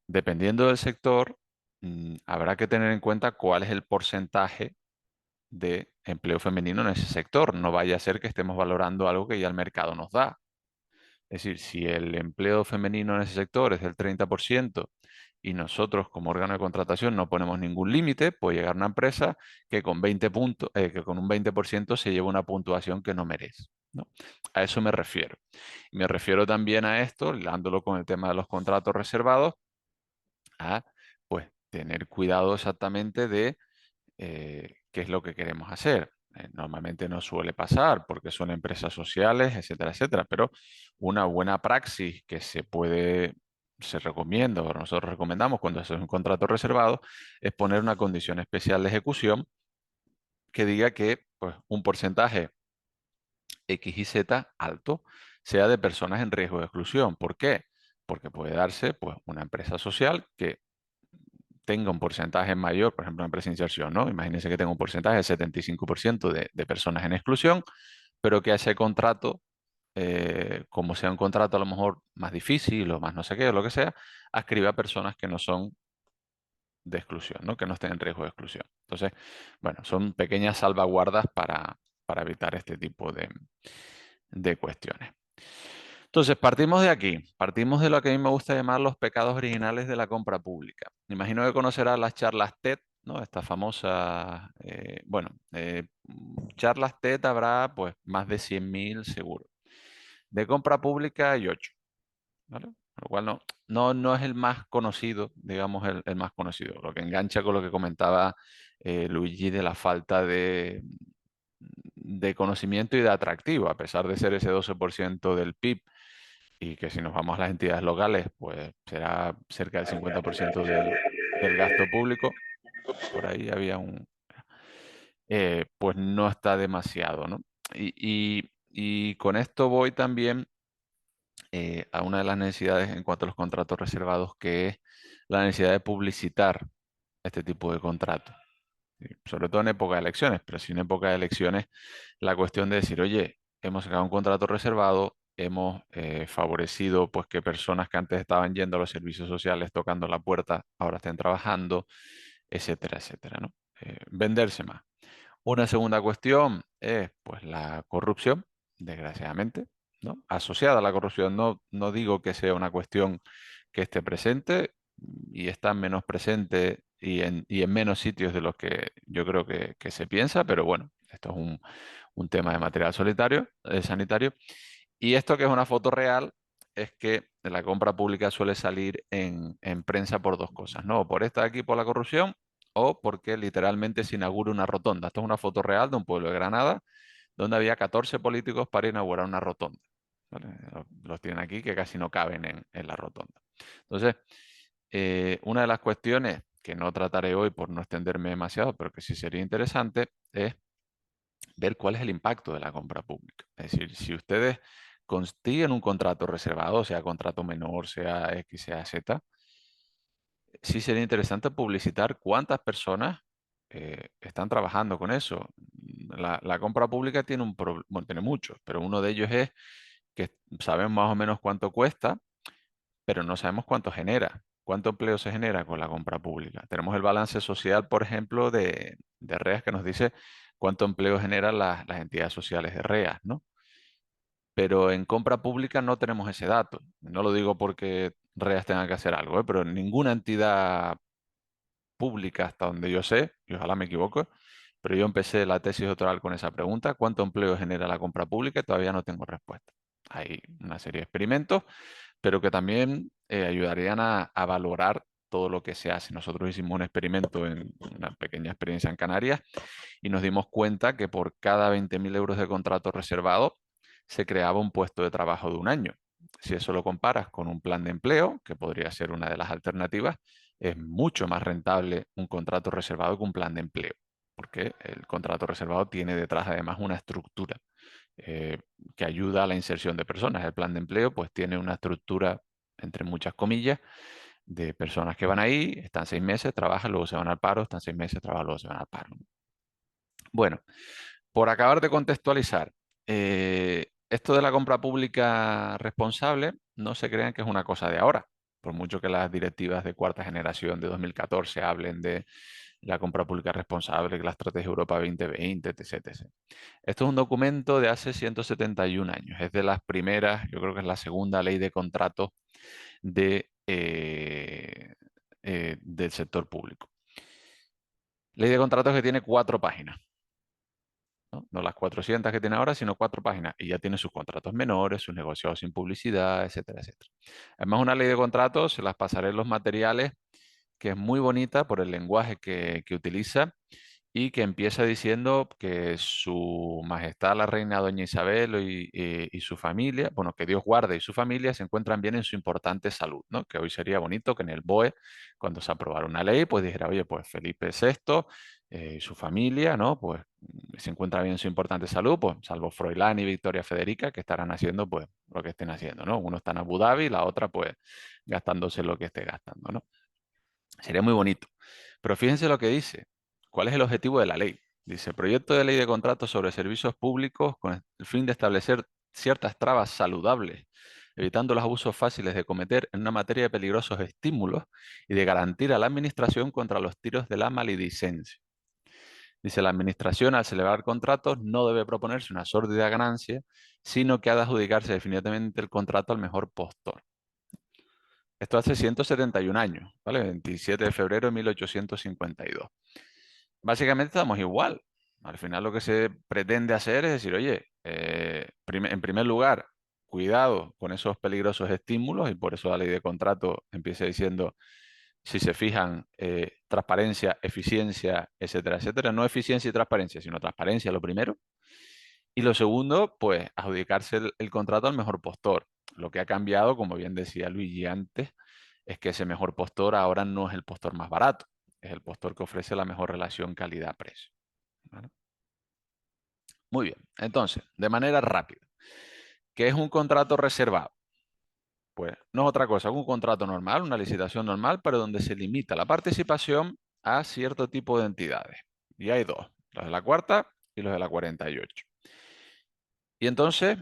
Speaker 3: dependiendo del sector, habrá que tener en cuenta cuál es el porcentaje de empleo femenino en ese sector. No vaya a ser que estemos valorando algo que ya el mercado nos da. Es decir, si el empleo femenino en ese sector es del 30% y nosotros como órgano de contratación no ponemos ningún límite, puede llegar una empresa que con 20 puntos, que con un 20% se lleva una puntuación que no merece, ¿no? A eso me refiero. Me refiero también a esto, hilándolo con el tema de los contratos reservados, a pues tener cuidado exactamente de qué es lo que queremos hacer. Normalmente no suele pasar porque son empresas sociales, etcétera, etcétera, pero una buena praxis que se recomienda, o nosotros recomendamos cuando haces un contrato reservado, es poner una condición especial de ejecución que diga que pues, un porcentaje X y Z alto sea de personas en riesgo de exclusión. ¿Por qué? Porque puede darse pues, una empresa social que tenga un porcentaje mayor, por ejemplo, una empresa de inserción, ¿no? Imagínense que tenga un porcentaje del 75% de personas en exclusión, pero que ese contrato, como sea un contrato a lo mejor más difícil o más no sé qué, o lo que sea, ascribe a personas que no son de exclusión, ¿no? Que no estén en riesgo de exclusión. Entonces, bueno, son pequeñas salvaguardas para evitar este tipo de cuestiones. Entonces, partimos de aquí, partimos de lo que a mí me gusta llamar los pecados originales de la compra pública. Me imagino que conocerás las charlas TED, ¿no? Esta famosa, charlas TED habrá pues más de 100.000 seguro. De compra pública hay 8, ¿vale? Lo cual no es el más conocido, digamos, el más conocido. Lo que engancha con lo que comentaba Luigi de la falta de conocimiento y de atractivo, a pesar de ser ese 12% del PIB y que si nos vamos a las entidades locales, pues será cerca del 50% del gasto público. Por ahí había pues no está demasiado, ¿no? Y con esto voy también a una de las necesidades en cuanto a los contratos reservados, que es la necesidad de publicitar este tipo de contratos. Sobre todo en época de elecciones, pero si en época de elecciones, la cuestión de decir, oye, hemos sacado un contrato reservado, hemos favorecido pues que personas que antes estaban yendo a los servicios sociales tocando la puerta, ahora estén trabajando, etcétera, etcétera, ¿no? Venderse más. Una segunda cuestión es pues la corrupción, desgraciadamente, ¿no? Asociada a la corrupción, no digo que sea una cuestión que esté presente y está menos presente y en menos sitios de los que yo creo que se piensa, pero bueno, esto es un tema de material sanitario. Y esto que es una foto real es que la compra pública suele salir en prensa por dos cosas, ¿no? Por esta de aquí, por la corrupción, o porque literalmente se inaugura una rotonda. Esto es una foto real de un pueblo de Granada donde había 14 políticos para inaugurar una rotonda. ¿Vale? Los tienen aquí que casi no caben en la rotonda. Entonces, una de las cuestiones que no trataré hoy por no extenderme demasiado, pero que sí sería interesante, es ver cuál es el impacto de la compra pública. Es decir, si ustedes consiguen un contrato reservado, sea contrato menor, sea X, sea Z, sí sería interesante publicitar cuántas personas están trabajando con eso. La compra pública tiene un problema, bueno, tiene muchos, pero uno de ellos es que sabemos más o menos cuánto cuesta, pero no sabemos cuánto genera, cuánto empleo se genera con la compra pública. Tenemos el balance social, por ejemplo, de REAS que nos dice cuánto empleo generan las entidades sociales de REAS, ¿no? Pero en compra pública no tenemos ese dato. No lo digo porque REAS tenga que hacer algo, pero ninguna entidad pública, hasta donde yo sé, y ojalá me equivoque, pero yo empecé la tesis doctoral con esa pregunta: ¿cuánto empleo genera la compra pública? Y todavía no tengo respuesta. Hay una serie de experimentos, pero que también ayudarían a valorar todo lo que se hace. Nosotros hicimos un experimento en una pequeña experiencia en Canarias y nos dimos cuenta que por cada 20.000 euros de contrato reservado se creaba un puesto de trabajo de un año. Si eso lo comparas con un plan de empleo, que podría ser una de las alternativas, es mucho más rentable un contrato reservado que un plan de empleo, porque el contrato reservado tiene detrás además una estructura eh, que ayuda a la inserción de personas. El plan de empleo pues tiene una estructura, entre muchas comillas, de personas que van ahí, están 6 meses, trabajan, luego se van al paro, están 6 meses, trabajan, luego se van al paro. Bueno, por acabar de contextualizar, esto de la compra pública responsable, no se crean que es una cosa de ahora, por mucho que las directivas de cuarta generación de 2014 hablen de la compra pública responsable, que la Estrategia Europa 2020, etc, etc. Esto es un documento de hace 171 años, es de las primeras, yo creo que es la segunda ley de contratos del sector público. Ley de contratos que tiene 4 páginas. ¿no? Las 400 que tiene ahora, sino 4 páginas. Y ya tiene sus contratos menores, sus negociados sin publicidad, etcétera, etcétera. Además, una ley de contratos, se las pasaré en los materiales, que es muy bonita por el lenguaje que utiliza y que empieza diciendo que su majestad la reina doña Isabel y su familia, bueno, que Dios guarde y su familia se encuentran bien en su importante salud, ¿no? Que hoy sería bonito que en el BOE, cuando se aprobara una ley, pues dijera, oye, pues Felipe VI y su familia, ¿no? Pues se encuentra bien en su importante salud, pues salvo Froilán y Victoria Federica, que estarán haciendo pues lo que estén haciendo, ¿no? Uno está en Abu Dhabi y la otra pues gastándose lo que esté gastando, ¿no? Sería muy bonito. Pero fíjense lo que dice. ¿Cuál es el objetivo de la ley? Dice, proyecto de ley de contratos sobre servicios públicos con el fin de establecer ciertas trabas saludables, evitando los abusos fáciles de cometer en una materia de peligrosos estímulos y de garantir a la administración contra los tiros de la maledicencia. Dice, la administración al celebrar contratos no debe proponerse una sórdida ganancia, sino que ha de adjudicarse definitivamente el contrato al mejor postor. Esto hace 171 años, ¿vale? 27 de febrero de 1852. Básicamente estamos igual. Al final lo que se pretende hacer es decir, oye, en primer lugar, cuidado con esos peligrosos estímulos, y por eso la ley de contrato empieza diciendo, si se fijan, transparencia, eficiencia, etcétera, etcétera. No eficiencia y transparencia, sino transparencia lo primero. Y lo segundo, pues adjudicarse el contrato al mejor postor. Lo que ha cambiado, como bien decía Luigi antes, es que ese mejor postor ahora no es el postor más barato, es el postor que ofrece la mejor relación calidad-precio. ¿Vale? Muy bien, entonces, de manera rápida, ¿qué es un contrato reservado? Pues no es otra cosa que un contrato normal, una licitación normal, pero donde se limita la participación a cierto tipo de entidades. Y hay dos, los de la cuarta y los de la 48. Y entonces,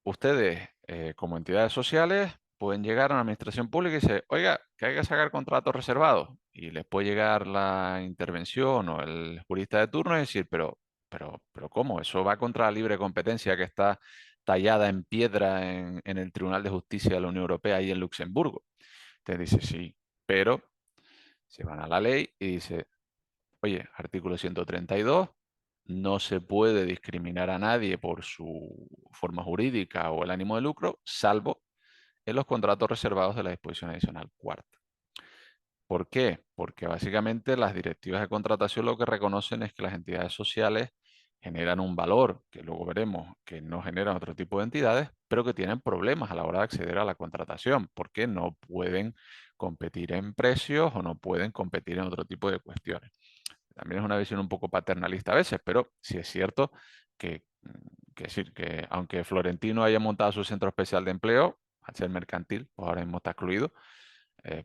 Speaker 3: ustedes, como entidades sociales, pueden llegar a una administración pública y decir, oiga, que hay que sacar contratos reservados. Y les puede llegar la intervención o el jurista de turno y decir, pero ¿cómo? Eso va contra la libre competencia que está tallada en piedra en el Tribunal de Justicia de la Unión Europea y en Luxemburgo. Entonces dice, sí, pero se van a la ley y dice, oye, artículo 132, no se puede discriminar a nadie por su forma jurídica o el ánimo de lucro, salvo en los contratos reservados de la disposición adicional cuarta. ¿Por qué? Porque básicamente las directivas de contratación lo que reconocen es que las entidades sociales generan un valor, que luego veremos que no generan otro tipo de entidades, pero que tienen problemas a la hora de acceder a la contratación, porque no pueden competir en precios o no pueden competir en otro tipo de cuestiones. También es una visión un poco paternalista a veces, pero sí es cierto que aunque Florentino haya montado su centro especial de empleo, al ser mercantil, pues ahora mismo está excluido,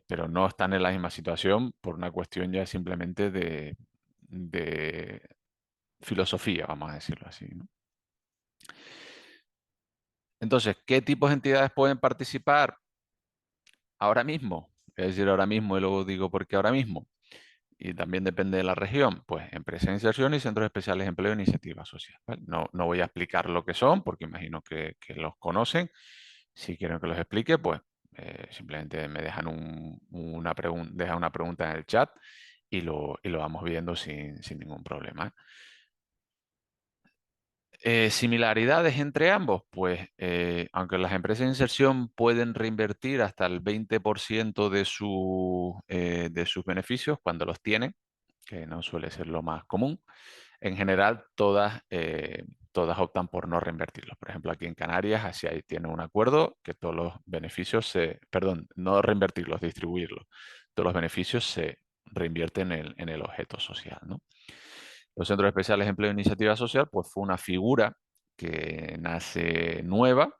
Speaker 3: pero no están en la misma situación por una cuestión ya simplemente de filosofía, vamos a decirlo así, ¿no? Entonces, ¿qué tipos de entidades pueden participar ahora mismo? Es decir, ahora mismo, y luego digo por qué ahora mismo. Y también depende de la región, pues empresas de inserción y centros especiales de empleo e iniciativa social, ¿vale? No voy a explicar lo que son, porque imagino que los conocen. Si quieren que los explique, pues simplemente me dejan dejan una pregunta en el chat y lo vamos viendo sin ningún problema. Similaridades entre ambos, pues aunque las empresas de inserción pueden reinvertir hasta el 20% de sus beneficios cuando los tienen, que no suele ser lo más común, en general todas optan por no reinvertirlos. Por ejemplo, aquí en Canarias, así ahí tienen un acuerdo que todos los beneficios perdón, no reinvertirlos, distribuirlos. Todos los beneficios se reinvierten en el objeto social, ¿no? Los centros especiales de empleo e iniciativa social, pues fue una figura que nace nueva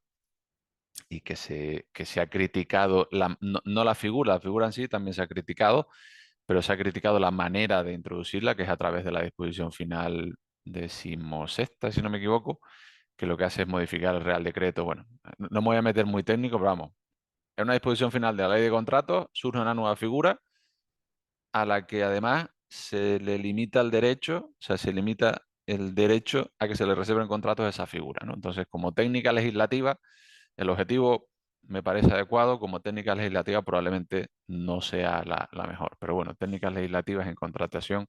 Speaker 3: y que se ha criticado, no la figura en sí también se ha criticado, pero se ha criticado la manera de introducirla, que es a través de la disposición final 16ª, si no me equivoco, que lo que hace es modificar el Real Decreto. Bueno, no me voy a meter muy técnico, pero vamos, en una disposición final de la Ley de Contratos surge una nueva figura a la que además se le limita el derecho, o sea, se limita el derecho a que se le reserven contratos a esa figura, ¿no? Entonces, como técnica legislativa, el objetivo me parece adecuado, como técnica legislativa probablemente no sea la mejor, pero bueno, técnicas legislativas en contratación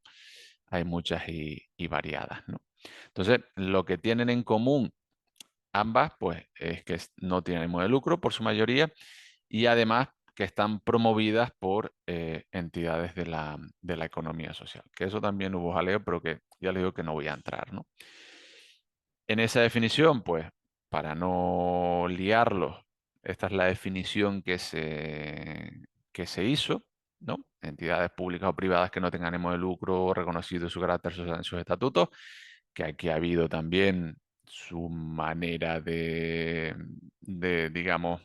Speaker 3: hay muchas y variadas, ¿no? Entonces, lo que tienen en común ambas, pues, es que no tienen ánimo de lucro por su mayoría y además que están promovidas por entidades de la economía social. Que eso también hubo jaleo, pero que ya les digo que no voy a entrar, ¿no? En esa definición, pues, para no liarlos, esta es la definición que se hizo, ¿no? Entidades públicas o privadas que no tengan ánimo de lucro reconocido su carácter social en sus estatutos, que aquí ha habido también su manera digamos,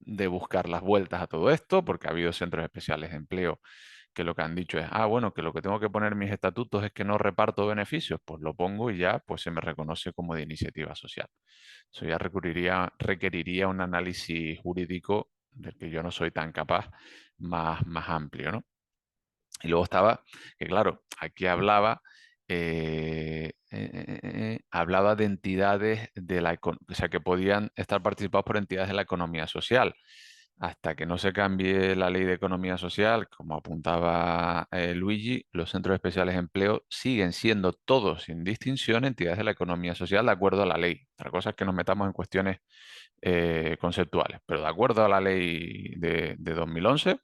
Speaker 3: de buscar las vueltas a todo esto, porque ha habido centros especiales de empleo que lo que han dicho es, bueno, que lo que tengo que poner en mis estatutos es que no reparto beneficios, pues lo pongo y ya pues se me reconoce como de iniciativa social. Eso ya requeriría un análisis jurídico del que yo no soy tan capaz, más amplio, ¿no? Y luego estaba, que claro, aquí hablaba de entidades o sea, que podían estar participados por entidades de la economía social. Hasta que no se cambie la ley de economía social, como apuntaba Luigi, los centros especiales de empleo siguen siendo todos, sin distinción, entidades de la economía social de acuerdo a la ley. Otra cosa es que nos metamos en cuestiones conceptuales, pero de acuerdo a la ley de 2011,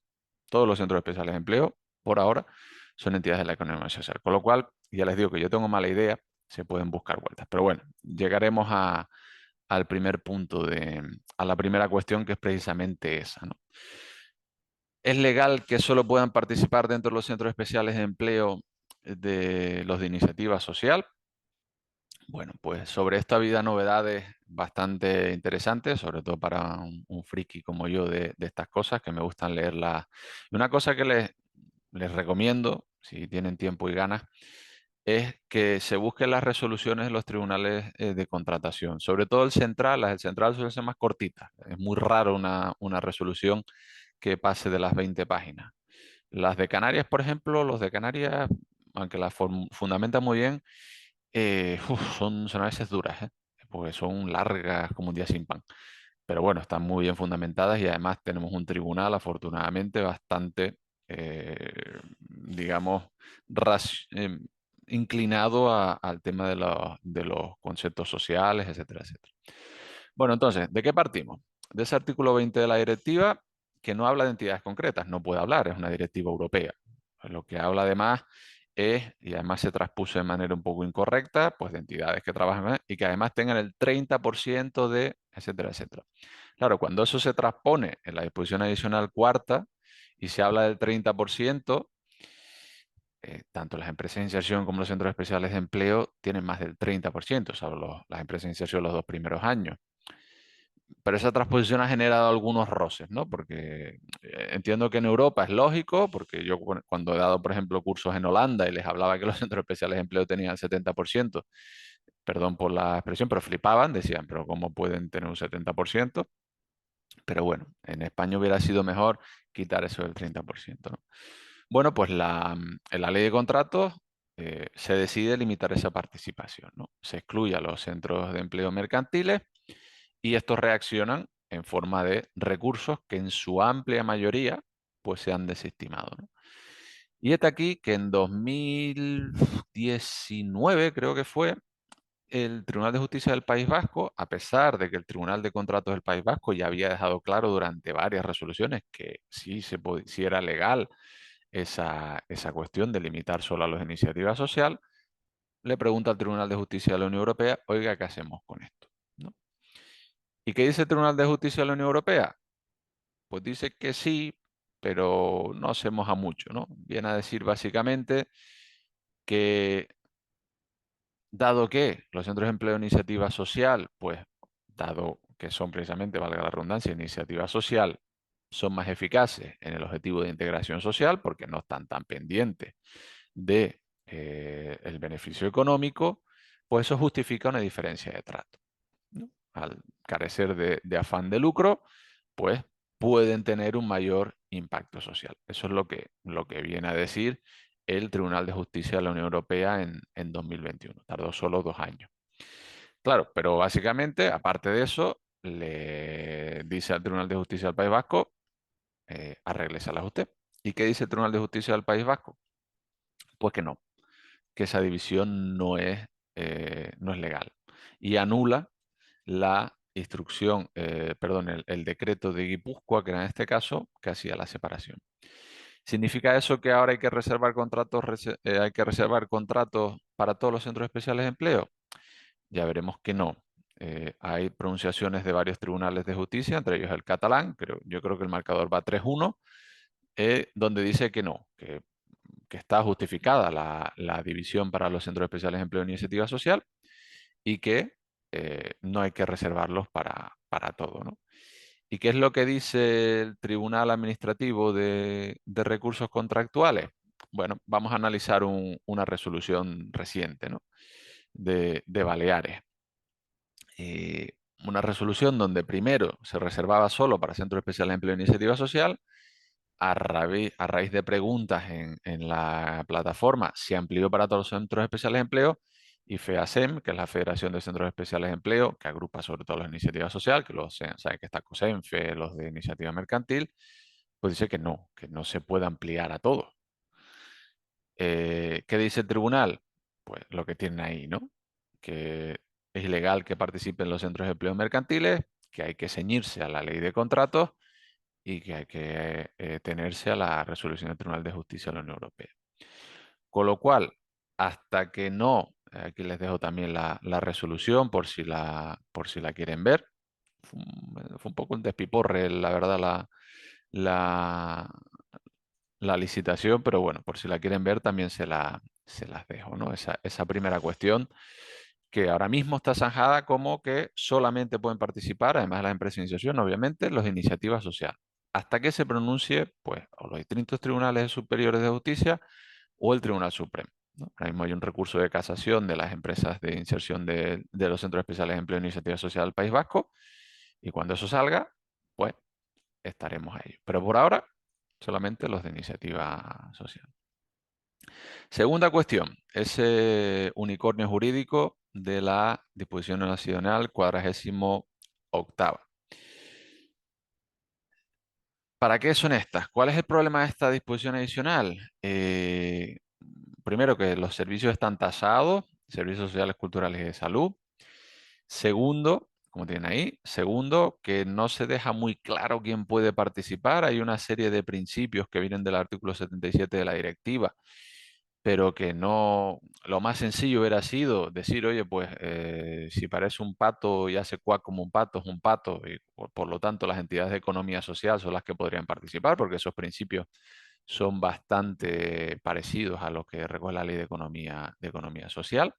Speaker 3: todos los centros especiales de empleo, por ahora, son entidades de la economía social. Con lo cual, ya les digo que yo tengo mala idea, se pueden buscar vueltas. Pero bueno, llegaremos al primer punto, a la primera cuestión, que es precisamente esa, ¿no? ¿Es legal que solo puedan participar dentro de los centros especiales de empleo de los de iniciativa social? Bueno, pues sobre esto ha habido novedades bastante interesantes, sobre todo para un friki como yo de estas cosas, que me gustan leerlas. Y una cosa que les recomiendo, si tienen tiempo y ganas, es que se busquen las resoluciones de los tribunales de contratación. Sobre todo las del central suelen ser más cortitas. Es muy raro una resolución que pase de las 20 páginas. Las de Canarias, por ejemplo, los de Canarias, aunque las fundamentan muy bien, son a veces duras, ¿eh? Porque son largas como un día sin pan. Pero bueno, están muy bien fundamentadas y además tenemos un tribunal, afortunadamente, bastante, digamos, inclinado al tema de los conceptos sociales, etcétera, etcétera. Bueno, entonces, ¿de qué partimos? De ese artículo 20 de la directiva, que no habla de entidades concretas, no puede hablar, es una directiva europea. Lo que habla además y además se traspuso de manera un poco incorrecta, pues de entidades que trabajan y que además tengan el 30% etcétera, etcétera. Claro, cuando eso se transpone en la disposición adicional cuarta y se habla del 30%, tanto las empresas de inserción como los centros especiales de empleo tienen más del 30%, salvo las empresas de inserción los 2 primeros años. Pero esa transposición ha generado algunos roces, ¿no? Porque entiendo que en Europa es lógico, porque yo cuando he dado, por ejemplo, cursos en Holanda y les hablaba que los centros especiales de empleo tenían el 70%, perdón por la expresión, pero flipaban, decían, pero ¿cómo pueden tener un 70%? Pero bueno, en España hubiera sido mejor quitar eso del 30%, ¿no? Bueno, pues en la ley de contratos se decide limitar esa participación, ¿no? Se excluye a los centros de empleo mercantiles y estos reaccionan en forma de recursos que en su amplia mayoría pues se han desestimado, ¿no? Y está aquí que en 2019, creo que fue, el Tribunal de Justicia del País Vasco, a pesar de que el Tribunal de Contratos del País Vasco ya había dejado claro durante varias resoluciones que sí era legal esa cuestión de limitar solo a las iniciativas social, le pregunta al Tribunal de Justicia de la Unión Europea, oiga, ¿qué hacemos con esto? ¿No? ¿Y qué dice el Tribunal de Justicia de la Unión Europea? Pues dice que sí, pero no se moja mucho, ¿no? Viene a decir básicamente que dado que los centros de empleo de iniciativa social, pues dado que son precisamente, valga la redundancia, iniciativa social, son más eficaces en el objetivo de integración social porque no están tan pendientes de el beneficio económico, pues eso justifica una diferencia de trato, ¿no? Al carecer de afán de lucro, pues pueden tener un mayor impacto social. Eso es lo que viene a decir el Tribunal de Justicia de la Unión Europea en 2021. Tardó solo 2 años. Claro, pero básicamente, aparte de eso, le dice al Tribunal de Justicia del País Vasco, arrégleselas usted. ¿Y qué dice el Tribunal de Justicia del País Vasco? Pues que no, que esa división no es legal y anula la instrucción, perdón, el decreto de Guipúzcoa, que era en este caso, que hacía la separación. ¿Significa eso que ahora hay que reservar contratos, para todos los centros especiales de empleo? Ya veremos que no. Hay pronunciaciones de varios tribunales de justicia, entre ellos el catalán, yo creo que el marcador va 3-1, donde dice que no, que está justificada la división para los centros especiales de empleo e iniciativa social y que no hay que reservarlos para todo, ¿no? ¿Y qué es lo que dice el Tribunal Administrativo de Recursos Contractuales? Bueno, vamos a analizar una resolución reciente, ¿no? de Baleares. Una resolución donde primero se reservaba solo para centros especiales de empleo e iniciativa social. A raíz de preguntas en la plataforma, se amplió para todos los centros especiales de empleo y FEASEM, que es la Federación de Centros Especiales de Empleo, que agrupa sobre todo las iniciativas sociales, sabe que está COSENFE, los de iniciativa mercantil, pues dice que no se puede ampliar a todos. ¿Qué dice el tribunal? Pues lo que tienen ahí, ¿no? Que es ilegal que participen los centros de empleo mercantiles, que hay que ceñirse a la ley de contratos y que hay que tenerse a la resolución del Tribunal de Justicia de la Unión Europea. Con lo cual, hasta que no, aquí les dejo también la resolución por si la quieren ver. Fue un poco un despiporre, la verdad, la, la licitación, pero bueno, por si la quieren ver también se las dejo, ¿no? Esa primera cuestión que ahora mismo está zanjada como que solamente pueden participar, además de las empresas de iniciación, obviamente, los de iniciativa social. Hasta que se pronuncie, pues, o los distintos tribunales superiores de justicia o el Tribunal Supremo, ¿no? Ahora mismo hay un recurso de casación de las empresas de inserción de los centros especiales de empleo e iniciativa social del País Vasco, y cuando eso salga, pues estaremos a ello. Pero por ahora, solamente los de iniciativa social. Segunda cuestión, ese unicornio jurídico de la disposición nacional 48ª. ¿Para qué son estas? ¿Cuál es el problema de esta disposición adicional? Primero, que los servicios están tasados, servicios sociales, culturales y de salud. Segundo, como tienen ahí, segundo, que no se deja muy claro quién puede participar. Hay una serie de principios que vienen del artículo 77 de la directiva, pero que no, lo más sencillo hubiera sido decir, oye, pues si parece un pato y hace cuac como un pato, es un pato, y por lo tanto las entidades de economía social son las que podrían participar, porque esos principios son bastante parecidos a los que recoge la ley de economía social.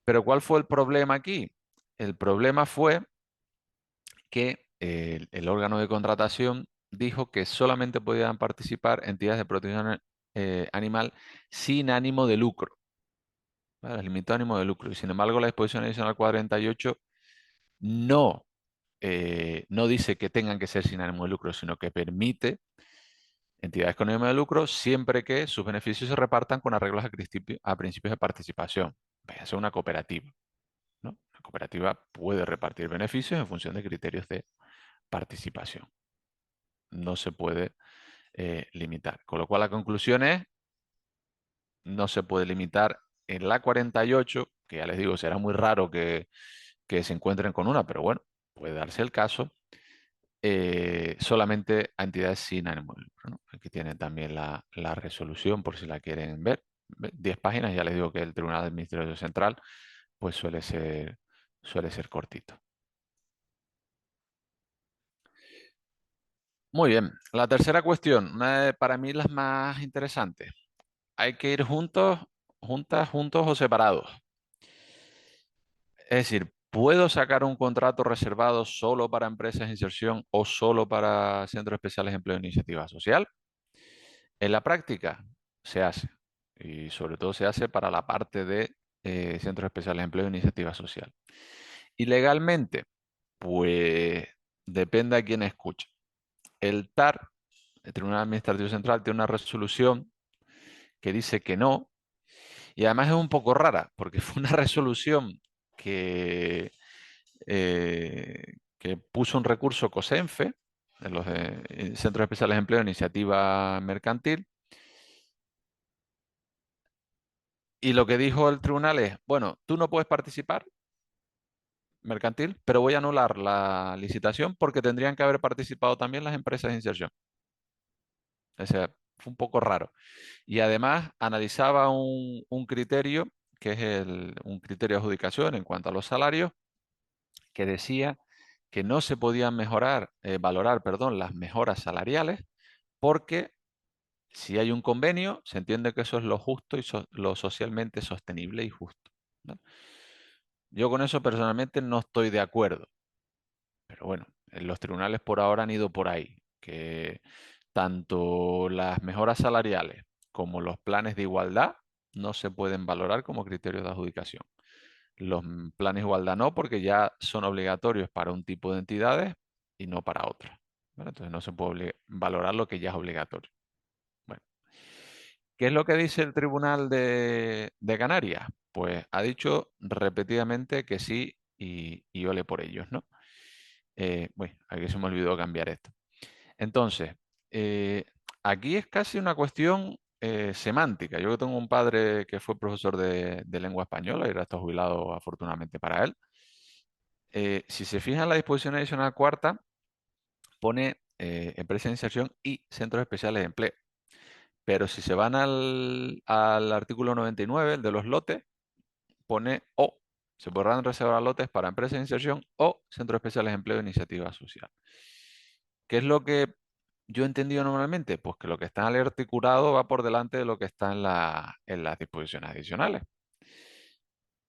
Speaker 3: Pero ¿cuál fue el problema aquí? El problema fue que el órgano de contratación dijo que solamente podían participar entidades de protección animal sin ánimo de lucro. ¿Vale? Limitado ánimo de lucro. Y sin embargo, la disposición adicional 48 no, no dice que tengan que ser sin ánimo de lucro, sino que permite entidades con ánimo de lucro siempre que sus beneficios se repartan con arreglos a principios de participación. Vaya a ser una cooperativa, ¿no? La cooperativa puede repartir beneficios en función de criterios de participación. No se puede limitar. Con lo cual la conclusión es, no se puede limitar en la 48, que ya les digo, será muy raro que se encuentren con una, pero bueno, puede darse el caso, solamente a entidades sin ánimo de lucro, ¿no? Aquí tienen también la resolución por si la quieren ver. 10 páginas, ya les digo que el Tribunal Administrativo Central pues suele ser cortito. Muy bien, la tercera cuestión, una de para mí las más interesantes. Hay que ir juntos, juntas, juntos o separados. Es decir, ¿puedo sacar un contrato reservado solo para empresas de inserción o solo para centros especiales de empleo e iniciativa social? En la práctica se hace, y sobre todo se hace para la parte de centros especiales de empleo e iniciativa social. Y legalmente, pues depende a quién escuche. El TAR, el Tribunal Administrativo Central, tiene una resolución que dice que no, y además es un poco rara, porque fue una resolución que puso un recurso COSENFE, de los Centros Especiales de Empleo, Iniciativa Mercantil, y lo que dijo el tribunal es, bueno, tú no puedes participar, mercantil, pero voy a anular la licitación porque tendrían que haber participado también las empresas de inserción. O sea, fue un poco raro. Y además analizaba un criterio, que es un criterio de adjudicación en cuanto a los salarios, que decía que no se podían valorar, perdón, las mejoras salariales porque si hay un convenio, se entiende que eso es lo justo y lo socialmente sostenible y justo, ¿no? Yo con eso personalmente no estoy de acuerdo, pero bueno, los tribunales por ahora han ido por ahí, que tanto las mejoras salariales como los planes de igualdad no se pueden valorar como criterios de adjudicación. Los planes de igualdad no, porque ya son obligatorios para un tipo de entidades y no para otras, ¿vale? Entonces no se puede valorar lo que ya es obligatorio. Bueno, ¿qué es lo que dice el Tribunal de Canarias? Pues ha dicho repetidamente que sí y ole por ellos, ¿no? Bueno, aquí se me olvidó cambiar esto. Entonces, eh, aquí es casi una cuestión semántica. Yo tengo un padre que fue profesor de lengua española y ahora está jubilado afortunadamente para él. Si se fijan en la disposición adicional cuarta, pone empresa de inserción y centros especiales de empleo. Pero si se van al artículo 99, el de los lotes, pone o. Se podrán reservar lotes para empresas de inserción o centros especiales de empleo e iniciativa social. ¿Qué es lo que yo he entendido normalmente? Pues que lo que está en el articulado va por delante de lo que está en las disposiciones adicionales.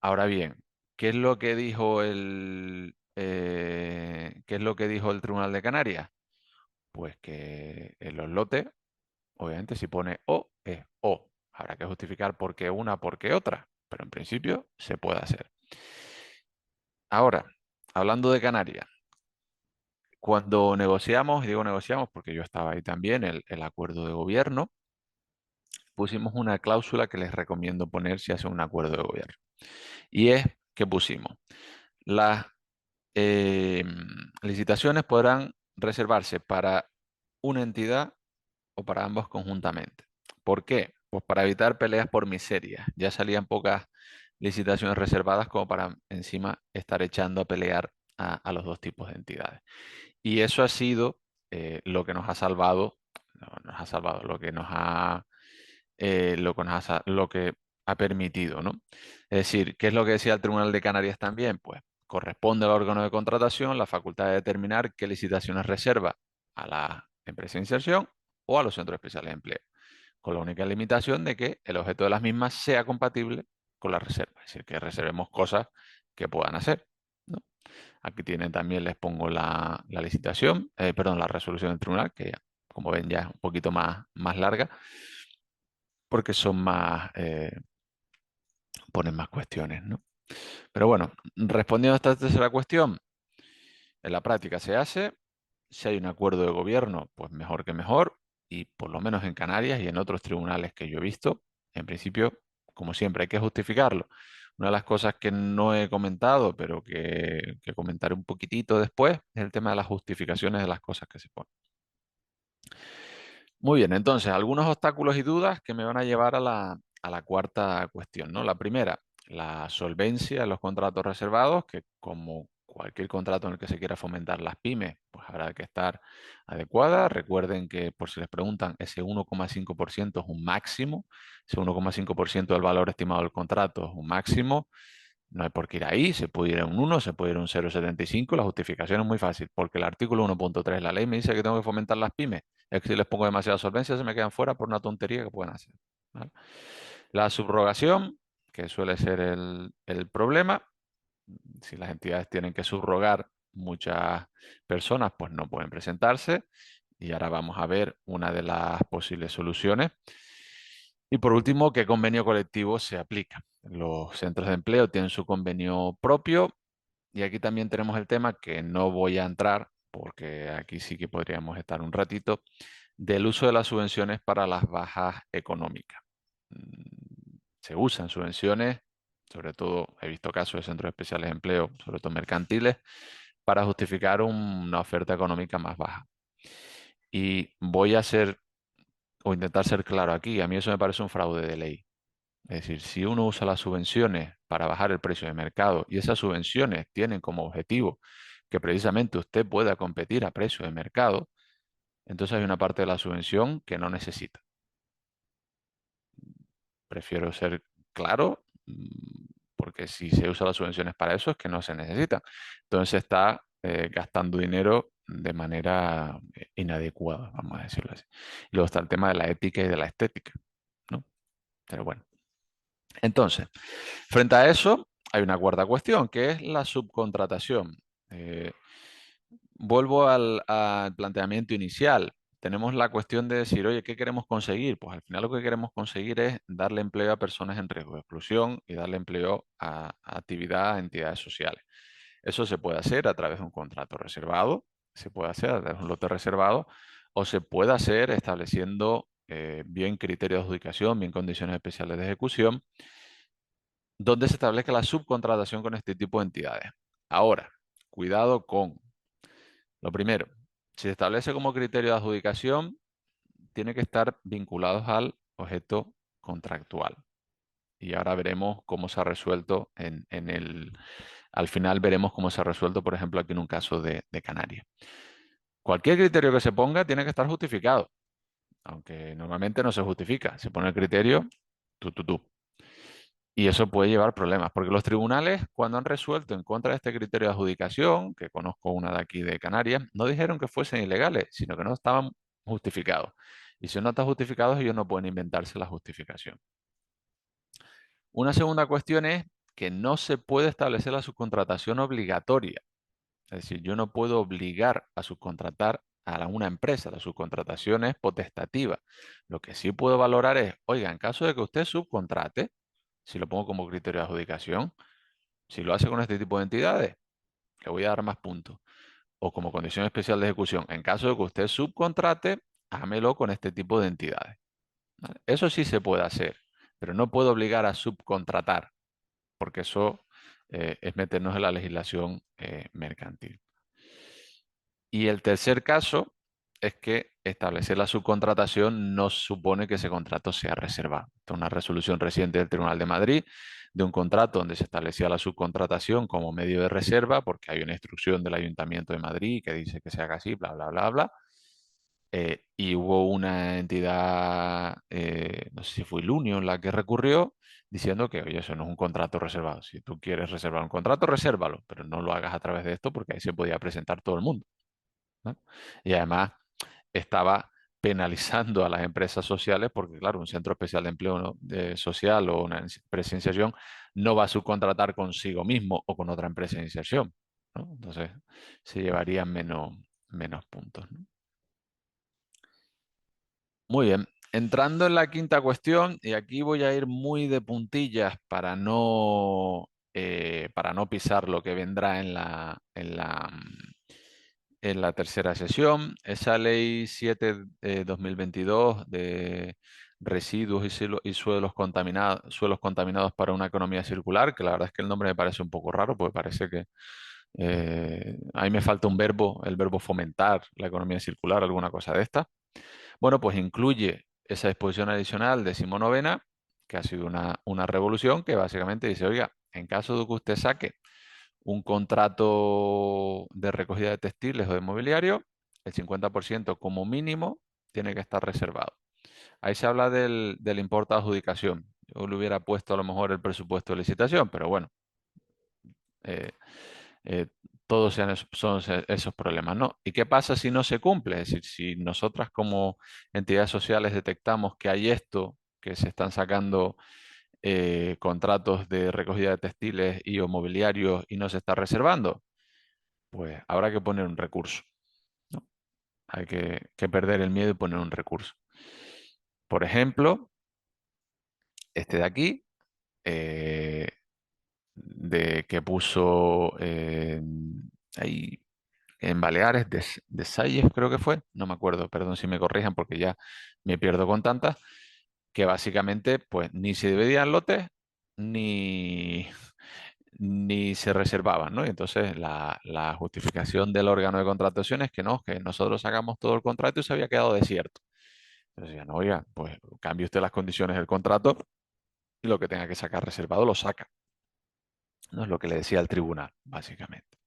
Speaker 3: Ahora bien, ¿qué es lo que dijo qué es lo que dijo el Tribunal de Canarias? Pues que en los lotes, obviamente, si pone o, es o. Habrá que justificar por qué una, por qué otra, pero en principio se puede hacer. Ahora, hablando de Canarias, cuando negociamos, y digo negociamos porque yo estaba ahí también, el acuerdo de gobierno, pusimos una cláusula que les recomiendo poner si hacen un acuerdo de gobierno. Y es que pusimos, las eh, licitaciones podrán reservarse para una entidad o para ambos conjuntamente. ¿Por qué? Pues para evitar peleas por miseria. Ya salían pocas licitaciones reservadas como para encima estar echando a pelear a los dos tipos de entidades. Y eso ha sido lo que nos ha salvado, no, nos ha salvado, lo que nos ha lo que ha permitido, ¿no? Es decir, ¿qué es lo que decía el Tribunal de Canarias también? Pues corresponde al órgano de contratación la facultad de determinar qué licitaciones reserva a la empresa de inserción o a los centros especiales de empleo, con la única limitación de que el objeto de las mismas sea compatible con la reserva, es decir, que reservemos cosas que puedan hacer, ¿no? Aquí tienen también, les pongo la licitación, perdón, la resolución del tribunal, que ya, como ven, ya es un poquito más larga, porque son ponen más cuestiones, ¿no? Pero bueno, respondiendo a esta tercera cuestión, en la práctica se hace, si hay un acuerdo de gobierno, pues mejor que mejor, y por lo menos en Canarias y en otros tribunales que yo he visto, en principio, como siempre, hay que justificarlo. Una de las cosas que no he comentado, pero que comentaré un poquitito después, es el tema de las justificaciones de las cosas que se ponen. Muy bien, entonces, algunos obstáculos y dudas que me van a llevar a la cuarta cuestión, ¿no? La primera, la solvencia de los contratos reservados, que como cualquier contrato en el que se quiera fomentar las pymes, pues habrá que estar adecuada. Recuerden que, por si les preguntan, ese 1,5% es un máximo, ese 1,5% del valor estimado del contrato es un máximo. No hay por qué ir ahí, se puede ir a un 1, se puede ir a un 0,75. La justificación es muy fácil, porque el artículo 1.3 de la ley me dice que tengo que fomentar las pymes. Es que si les pongo demasiada solvencia se me quedan fuera por una tontería que pueden hacer, ¿vale? La subrogación, que suele ser el problema, si las entidades tienen que subrogar muchas personas, pues no pueden presentarse. Y ahora vamos a ver una de las posibles soluciones. Y por último, ¿qué convenio colectivo se aplica? Los centros de empleo tienen su convenio propio y aquí también tenemos el tema que no voy a entrar porque aquí sí que podríamos estar un ratito, del uso de las subvenciones para las bajas económicas. Se usan subvenciones, sobre todo he visto casos de centros especiales de empleo, sobre todo mercantiles, para justificar una oferta económica más baja. Y voy a ser, o intentar ser claro aquí, a mí eso me parece un fraude de ley. Es decir, si uno usa las subvenciones para bajar el precio de mercado y esas subvenciones tienen como objetivo que precisamente usted pueda competir a precio de mercado, entonces hay una parte de la subvención que no necesita. Prefiero ser claro, porque si se usa las subvenciones para eso es que no se necesitan. Entonces se está gastando dinero de manera inadecuada, vamos a decirlo así. Y luego está el tema de la ética y de la estética, ¿no? Pero bueno. Entonces, frente a eso, hay una cuarta cuestión, que es la subcontratación. Eh, Vuelvo al planteamiento inicial. Tenemos la cuestión de decir, oye, ¿qué queremos conseguir? Pues al final lo que queremos conseguir es darle empleo a personas en riesgo de exclusión y darle empleo a actividad a entidades sociales. Eso se puede hacer a través de un contrato reservado, se puede hacer a través de un lote reservado, o se puede hacer estableciendo bien criterios de adjudicación, bien condiciones especiales de ejecución, donde se establezca la subcontratación con este tipo de entidades. Ahora, cuidado con lo primero, si se establece como criterio de adjudicación, tiene que estar vinculados al objeto contractual. Y ahora veremos cómo se ha resuelto al final veremos cómo se ha resuelto, por ejemplo, aquí en un caso de Canarias. Cualquier criterio que se ponga tiene que estar justificado, aunque normalmente no se justifica. Se pone el criterio, tú. Y eso puede llevar problemas, porque los tribunales, cuando han resuelto en contra de este criterio de adjudicación, que conozco una de aquí de Canarias, no dijeron que fuesen ilegales, sino que no estaban justificados. Y si no están justificados, ellos no pueden inventarse la justificación. Una segunda cuestión es que no se puede establecer la subcontratación obligatoria. Es decir, yo no puedo obligar a subcontratar a una empresa. La subcontratación es potestativa. Lo que sí puedo valorar es, oiga, en caso de que usted subcontrate, si lo pongo como criterio de adjudicación, si lo hace con este tipo de entidades, le voy a dar más puntos. O como condición especial de ejecución, en caso de que usted subcontrate, hámelo con este tipo de entidades. ¿Vale? Eso sí se puede hacer, pero no puedo obligar a subcontratar, porque eso es meternos en la legislación mercantil. Y el tercer caso es que establecer la subcontratación no supone que ese contrato sea reservado. Esta es una resolución reciente del Tribunal de Madrid de un contrato donde se establecía la subcontratación como medio de reserva porque hay una instrucción del Ayuntamiento de Madrid que dice que se haga así, bla, bla, bla, bla. Y hubo una entidad, no sé si fue Ilunion la que recurrió, diciendo que, oye, eso no es un contrato reservado. Si tú quieres reservar un contrato, resérvalo, pero no lo hagas a través de esto porque ahí se podía presentar todo el mundo, ¿no? Y además estaba penalizando a las empresas sociales porque, claro, un centro especial de empleo, ¿no?, social o una empresa de inserción no va a subcontratar consigo mismo o con otra empresa de inserción, ¿no? Entonces se llevarían menos puntos, ¿no? Muy bien. Entrando en la quinta cuestión, y aquí voy a ir muy de puntillas para no pisar lo que vendrá en la tercera sesión. Esa ley 7/2022 de residuos y suelos contaminados para una economía circular, que la verdad es que el nombre me parece un poco raro, porque parece que ahí me falta un verbo, el verbo fomentar la economía circular, alguna cosa de esta. Bueno, pues incluye esa disposición adicional decimonovena, que ha sido una revolución, que básicamente dice, oiga, en caso de que usted saque un contrato de recogida de textiles o de mobiliario, el 50% como mínimo tiene que estar reservado. Ahí se habla del importe de adjudicación. Yo le hubiera puesto a lo mejor el presupuesto de licitación, pero bueno, eh, eh, todos son esos problemas, ¿no? ¿Y qué pasa si no se cumple? Es decir, si nosotras como entidades sociales detectamos que hay esto, que se están sacando contratos de recogida de textiles y o mobiliarios y no se está reservando, pues habrá que poner un recurso, ¿no? Hay que perder el miedo y poner un recurso. Por ejemplo, este de aquí, eh, de que puso ahí en Baleares, de Salles creo que fue, no me acuerdo, perdón si me corrijan porque ya me pierdo con tantas, que básicamente pues ni se dividían lotes ni, ni se reservaban, ¿no? Y entonces la justificación del órgano de contratación es que no, que nosotros sacamos todo el contrato y se había quedado desierto. Entonces decían, oiga, pues cambie usted las condiciones del contrato y lo que tenga que sacar reservado lo saca. No es lo que le decía el tribunal, básicamente.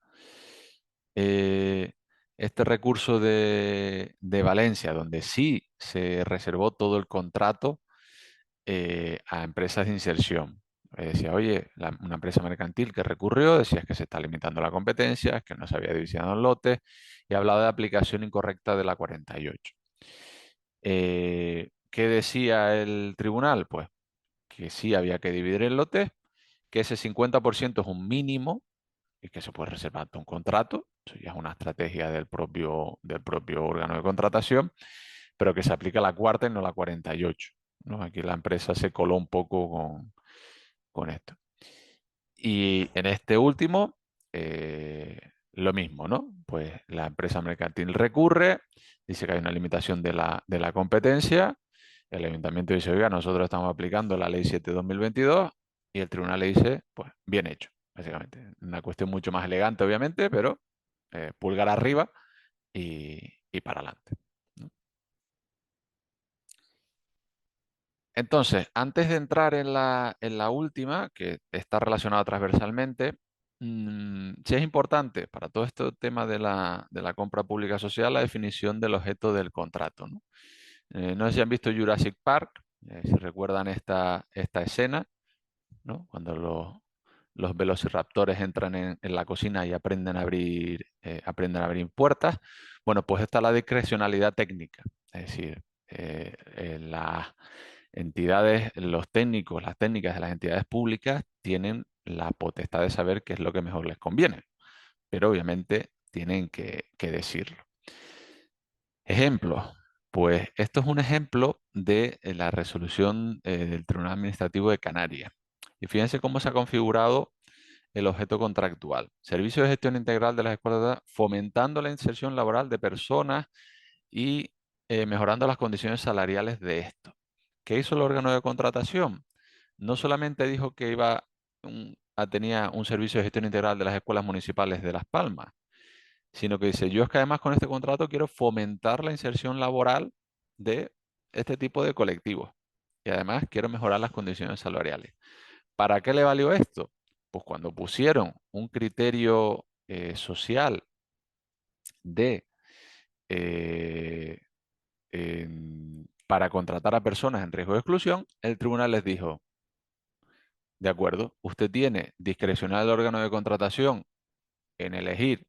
Speaker 3: Eh, este recurso de Valencia, donde sí se reservó todo el contrato a empresas de inserción. Decía, oye, una empresa mercantil que recurrió, decía que se está limitando la competencia, es que no se había dividido en lotes, y hablaba de aplicación incorrecta de la 48. ¿Qué decía el tribunal? Pues que sí había que dividir en lotes, que ese 50% es un mínimo y que se puede reservar ante un contrato. Eso ya es una estrategia del propio órgano de contratación, pero que se aplica la cuarta y no la 48, ¿no? Aquí la empresa se coló un poco con esto. Y en este último, lo mismo, ¿no? Pues la empresa mercantil recurre, dice que hay una limitación de la competencia, el ayuntamiento dice, oiga, nosotros estamos aplicando la ley 7/2022 y el tribunal le dice, pues bien hecho, básicamente. Una cuestión mucho más elegante, obviamente, pero pulgar arriba y para adelante, ¿no? Entonces, antes de entrar en la última, que está relacionada transversalmente, sí es importante para todo este tema de la compra pública social la definición del objeto del contrato, ¿no? No sé si han visto Jurassic Park, si recuerdan esta escena, ¿no? Cuando los velociraptores entran en la cocina y aprenden a abrir puertas. Bueno, pues esta es la discrecionalidad técnica, es decir, las entidades, los técnicos, las técnicas de las entidades públicas tienen la potestad de saber qué es lo que mejor les conviene, pero obviamente tienen que decirlo. Ejemplo, pues esto es un ejemplo de la resolución del Tribunal Administrativo de Canarias. Y fíjense cómo se ha configurado el objeto contractual. Servicio de gestión integral de las escuelas, fomentando la inserción laboral de personas y mejorando las condiciones salariales de esto. ¿Qué hizo el órgano de contratación? No solamente dijo que tenía un servicio de gestión integral de las escuelas municipales de Las Palmas, sino que dice, yo es que además con este contrato quiero fomentar la inserción laboral de este tipo de colectivos y además quiero mejorar las condiciones salariales. ¿Para qué le valió esto? Pues cuando pusieron un criterio social de, eh, para contratar a personas en riesgo de exclusión, el tribunal les dijo, de acuerdo, usted tiene discrecional el órgano de contratación en elegir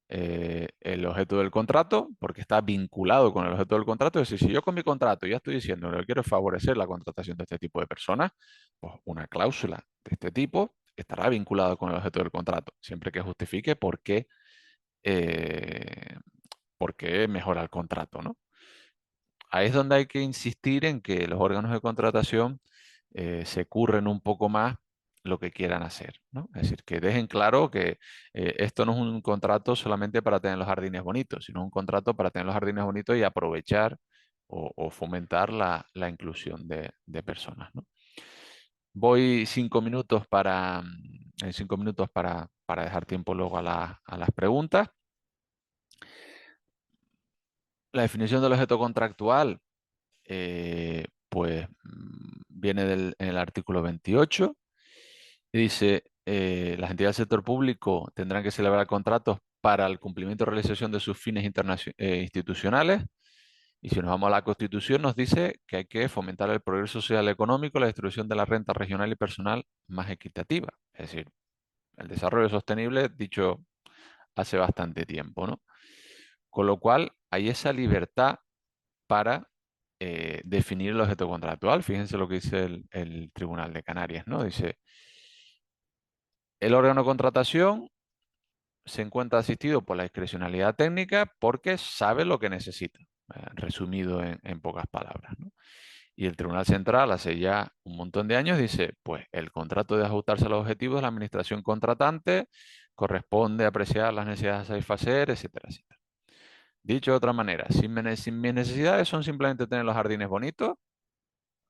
Speaker 3: el objeto del contrato, porque está vinculado con el objeto del contrato. Es decir, si yo con mi contrato ya estoy diciendo que quiero favorecer la contratación de este tipo de personas, pues una cláusula de este tipo estará vinculada con el objeto del contrato, siempre que justifique eh, por qué mejora el contrato, ¿no? Ahí es donde hay que insistir en que los órganos de contratación se curren un poco más lo que quieran hacer, ¿no? Es decir, que dejen claro que esto no es un contrato solamente para tener los jardines bonitos, sino un contrato para tener los jardines bonitos y aprovechar o fomentar la inclusión de personas, ¿no? Voy 5 minutos en 5 minutos para dejar tiempo luego a las preguntas. La definición del objeto contractual pues viene en el artículo 28 y dice, las entidades del sector público tendrán que celebrar contratos para el cumplimiento y realización de sus fines institucionales. Y si nos vamos a la Constitución, nos dice que hay que fomentar el progreso social y económico, la distribución de la renta regional y personal más equitativa. Es decir, el desarrollo sostenible, dicho hace bastante tiempo, ¿no? Con lo cual, hay esa libertad para definir el objeto contractual. Fíjense lo que dice el Tribunal de Canarias, ¿no? Dice, el órgano de contratación se encuentra asistido por la discrecionalidad técnica porque sabe lo que necesita, resumido en pocas palabras, ¿no? Y el Tribunal Central hace ya un montón de años dice, pues el contrato debe ajustarse a los objetivos de la administración contratante, corresponde apreciar las necesidades a satisfacer, etcétera, etcétera. Dicho de otra manera, si mis necesidades son simplemente tener los jardines bonitos,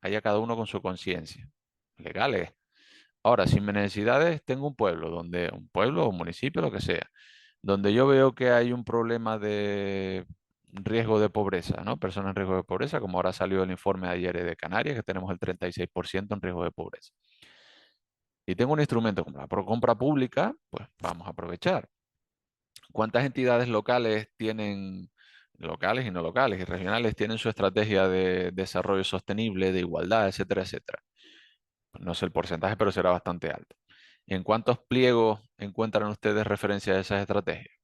Speaker 3: allá cada uno con su conciencia, legales. Ahora, si mis necesidades, tengo un pueblo o un municipio, lo que sea, donde yo veo que hay un problema de riesgo de pobreza, ¿no? Personas en riesgo de pobreza, como ahora salió el informe de ayer de Canarias, que tenemos el 36% en riesgo de pobreza. Y tengo un instrumento como la compra pública, pues vamos a aprovechar. ¿Cuántas entidades locales tienen, locales y no locales y regionales, tienen su estrategia de desarrollo sostenible, de igualdad, etcétera, etcétera? Pues no sé el porcentaje, pero será bastante alto. ¿En cuántos pliegos encuentran ustedes referencia a esas estrategias?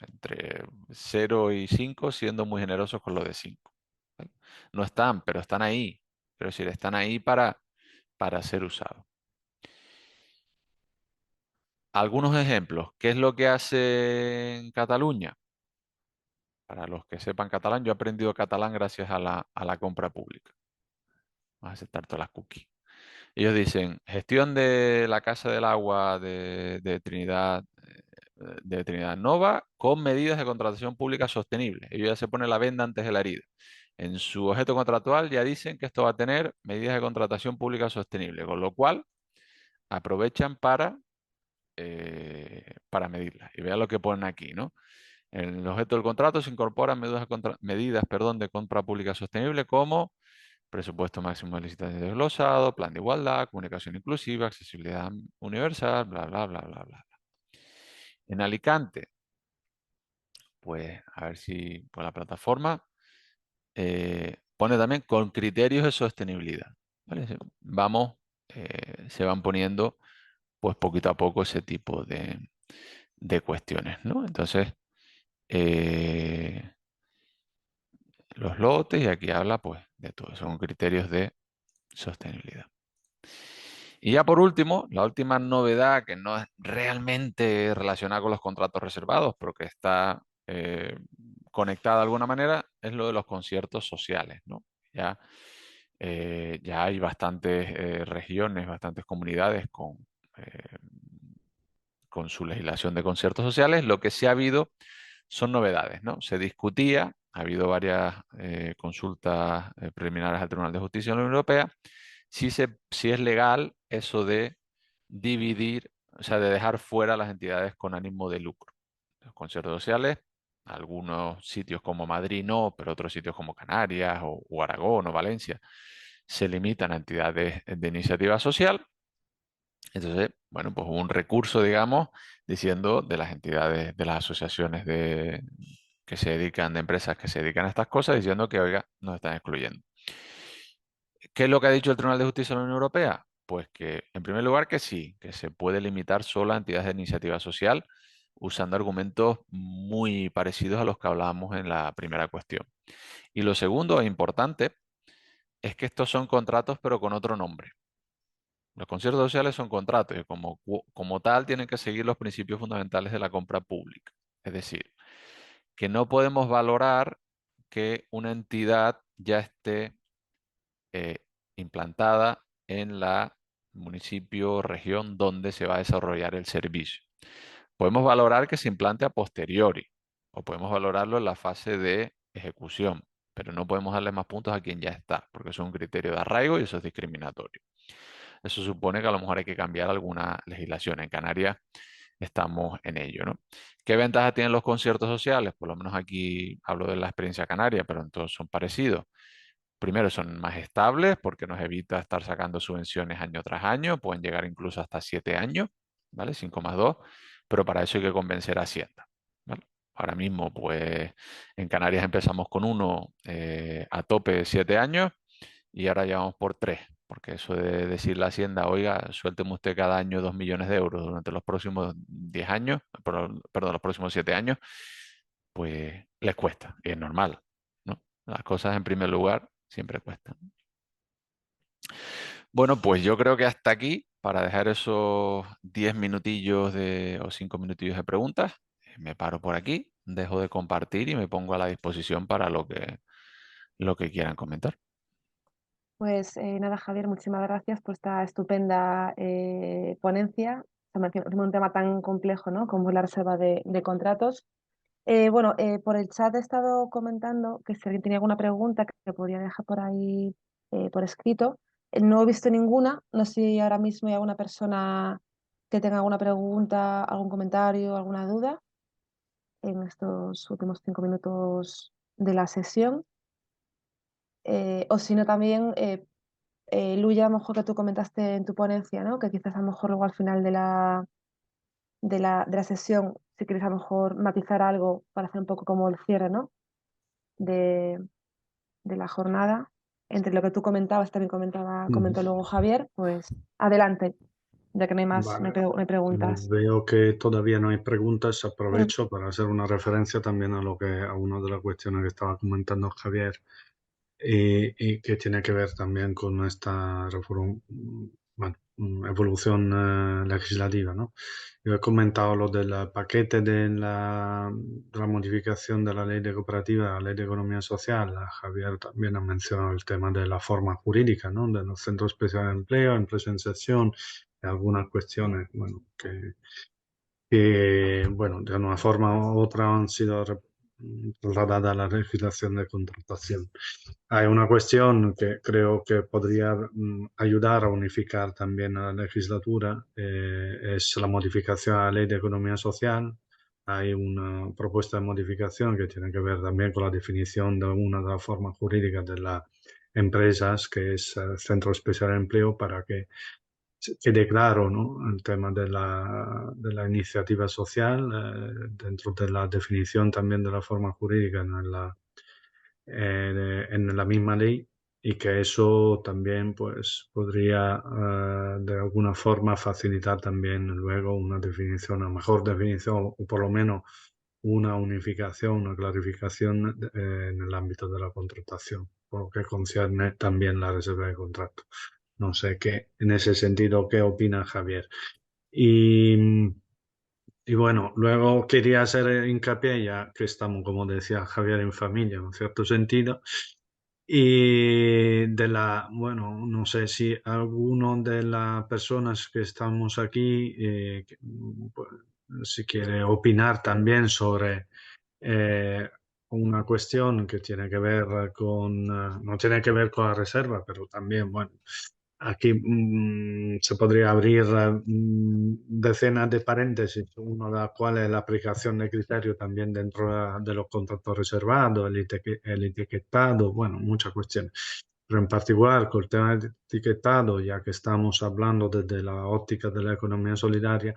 Speaker 3: Entre 0 y 5, siendo muy generosos con lo de 5. ¿Vale? No están, pero están ahí. Pero decir, están ahí para ser usados. Algunos ejemplos. ¿Qué es lo que hace en Cataluña? Para los que sepan catalán, yo he aprendido catalán gracias a la compra pública. Vamos a aceptar todas las cookies. Ellos dicen, gestión de la Casa del Agua de Trinidad Nova con medidas de contratación pública sostenible. Ellos ya se ponen la venda antes de la herida. En su objeto contractual ya dicen que esto va a tener medidas de contratación pública sostenible, con lo cual aprovechan para medirlas. Y vean lo que ponen aquí, ¿no? En el objeto del contrato se incorporan medidas, de compra pública sostenible como presupuesto máximo de licitación desglosado, plan de igualdad, comunicación inclusiva, accesibilidad universal, bla, bla, bla, bla, bla. En Alicante, pues a ver si por la plataforma pone también con criterios de sostenibilidad. ¿Vale? Se van poniendo pues poquito a poco ese tipo de cuestiones, ¿no? Entonces, los lotes, y aquí habla pues de todo, son criterios de sostenibilidad. Y ya por último, la última novedad que no es realmente relacionada con los contratos reservados, pero que está conectada de alguna manera, es lo de los conciertos sociales, ¿no? Ya hay bastantes regiones, bastantes comunidades eh, con su legislación de conciertos sociales. Lo que sí ha habido son novedades, ¿no? Se discutía, ha habido varias consultas preliminares al Tribunal de Justicia de la Unión Europea, si es legal eso de dividir, o sea, de dejar fuera las entidades con ánimo de lucro. Los conciertos sociales, algunos sitios como Madrid no, pero otros sitios como Canarias o Aragón o Valencia se limitan a entidades de iniciativa social. Entonces, bueno, pues hubo un recurso, digamos, diciendo de las entidades, de las asociaciones que se dedican, de empresas que se dedican a estas cosas, diciendo que, oiga, nos están excluyendo. ¿Qué es lo que ha dicho el Tribunal de Justicia de la Unión Europea? Pues que, en primer lugar, que sí, que se puede limitar solo a entidades de iniciativa social usando argumentos muy parecidos a los que hablábamos en la primera cuestión. Y lo segundo, e importante, es que estos son contratos pero con otro nombre. Los conciertos sociales son contratos y como tal tienen que seguir los principios fundamentales de la compra pública. Es decir, que no podemos valorar que una entidad ya esté eh, implantada en la municipio o región donde se va a desarrollar el servicio. Podemos valorar que se implante a posteriori o podemos valorarlo en la fase de ejecución, pero no podemos darle más puntos a quien ya está, porque eso es un criterio de arraigo y eso es discriminatorio. Eso supone que a lo mejor hay que cambiar alguna legislación. En Canarias estamos en ello, ¿no? ¿Qué ventajas tienen los conciertos sociales? Por lo menos aquí hablo de la experiencia canaria, pero en todos son parecidos. Primero, son más estables porque nos evita estar sacando subvenciones año tras año, pueden llegar incluso hasta 7 años, ¿vale? 5 más 2, pero para eso hay que convencer a Hacienda, ¿vale? Ahora mismo, pues en Canarias empezamos con uno a tope de 7 años y ahora ya vamos por 3, porque eso de decirle a Hacienda, oiga, suélteme usted cada año 2 millones de euros durante los próximos 10 años, perdón, los próximos 7 años, pues les cuesta, y es normal, ¿no? Las cosas en primer lugar siempre cuestan. Bueno, pues yo creo que hasta aquí, para dejar esos 10 minutillos o 5 minutillos de preguntas, me paro por aquí, dejo de compartir y me pongo a la disposición para lo que quieran comentar.
Speaker 1: Pues nada, Javier, muchísimas gracias por esta estupenda ponencia. Un tema tan complejo, ¿no? Como es la reserva de contratos. Bueno, por el chat he estado comentando que si alguien tenía alguna pregunta que podría dejar por ahí por escrito. No he visto ninguna. No sé si ahora mismo hay alguna persona que tenga alguna pregunta, algún comentario, alguna duda en estos últimos 5 minutos de la sesión. O si no, también, Luya, a lo mejor que tú comentaste en tu ponencia, ¿no? Que quizás a lo mejor luego al final de la sesión, si quieres a lo mejor matizar algo para hacer un poco como el cierre, ¿no? de, de la jornada. Entre lo que tú comentabas, también comentó luego Javier, pues adelante, ya que no hay más,
Speaker 2: Vale,
Speaker 1: no hay
Speaker 2: como
Speaker 1: preguntas.
Speaker 2: veo que todavía no hay preguntas,
Speaker 1: Mm.
Speaker 2: aprovecho para hacer una referencia también a una de las cuestiones que estaba comentando Javier y que tiene que ver también con esta bueno, evolución legislativa, ¿no? Yo he comentado lo del paquete de la modificación de la ley de cooperativa, la ley de economía social. Javier también ha mencionado el tema de la forma jurídica, ¿no? De los centros especiales de empleo, empresa de inserción, y algunas cuestiones, bueno, que, bueno, de una forma u otra han sido trasladadas a la legislación de contratación. Hay una cuestión que creo que podría ayudar a unificar también a la legislatura, es la modificación a la ley de economía social. Hay una propuesta de modificación que tiene que ver también con la definición de una de las formas jurídicas de las empresas, que es Centro Especial de Empleo, para que quede claro, ¿no? El tema de la iniciativa social, dentro de la definición también de la forma jurídica en la misma ley, y que eso también pues podría de alguna forma facilitar también luego una definición, una mejor definición o por lo menos una unificación, una clarificación en el ámbito de la contratación, por lo que concierne también la reserva de contrato. No sé en ese sentido, ¿qué opina Javier? Y, y bueno, luego quería hacer hincapié, ya que estamos, como decía Javier, en familia, en cierto sentido, y bueno, no sé si alguno de las personas que estamos aquí, pues, si quiere opinar también sobre eh, una cuestión que tiene que ver no tiene que ver con la reserva, pero también, bueno, aquí se podría abrir decenas de paréntesis, uno de los cuales es la aplicación de criterios también dentro de los contratos reservados, el etiquetado, bueno, muchas cuestiones. Pero en particular con el tema del etiquetado, ya que estamos hablando desde la óptica de la economía solidaria,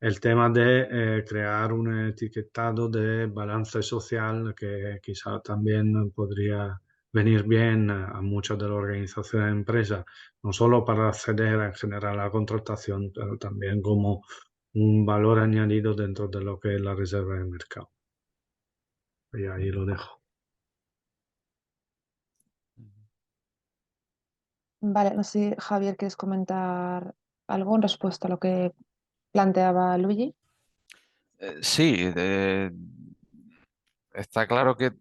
Speaker 2: el tema de crear un etiquetado de balance social que quizá también podría venir bien a muchas de las organizaciones de empresas, no solo para acceder en general a la contratación, pero también como un valor añadido dentro de lo que es la reserva de mercado. Y ahí lo dejo.
Speaker 1: Vale, no sé, Javier, ¿quieres comentar algo en respuesta a lo que planteaba Luigi?
Speaker 3: Sí, está claro que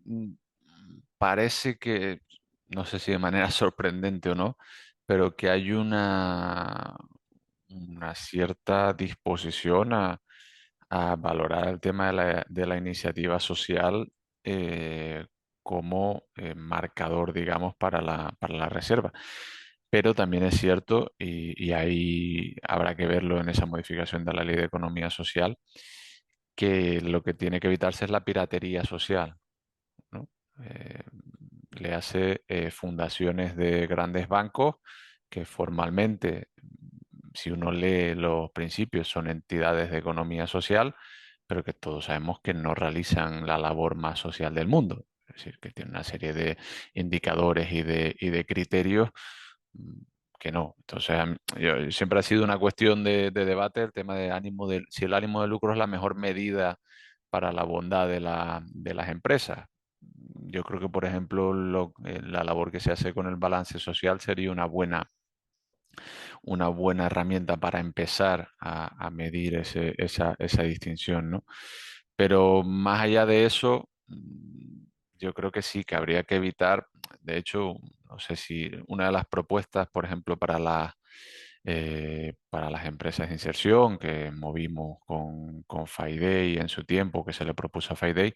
Speaker 3: parece que, no sé si de manera sorprendente o no, pero que hay una cierta disposición a valorar el tema de la iniciativa social eh, como marcador, digamos, para la reserva. Pero también es cierto, y ahí habrá que verlo en esa modificación de la Ley de Economía Social, que lo que tiene que evitarse es la piratería social, ¿no? Eh, le hace fundaciones de grandes bancos que formalmente, si uno lee los principios, son entidades de economía social, pero que todos sabemos que no realizan la labor más social del mundo. Es decir, que tienen una serie de indicadores y de criterios mm, que no. Entonces, siempre ha sido una cuestión de debate el tema de si el ánimo de lucro es la mejor medida para la bondad de las empresas. Yo creo que, por ejemplo, la labor que se hace con el balance social sería una buena herramienta para empezar a medir esa distinción, ¿no? Pero más allá de eso, yo creo que sí, que habría que evitar, de hecho, no sé si una de las propuestas, por ejemplo, para las empresas de inserción que movimos con FIDEI en su tiempo, que se le propuso a FIDEI,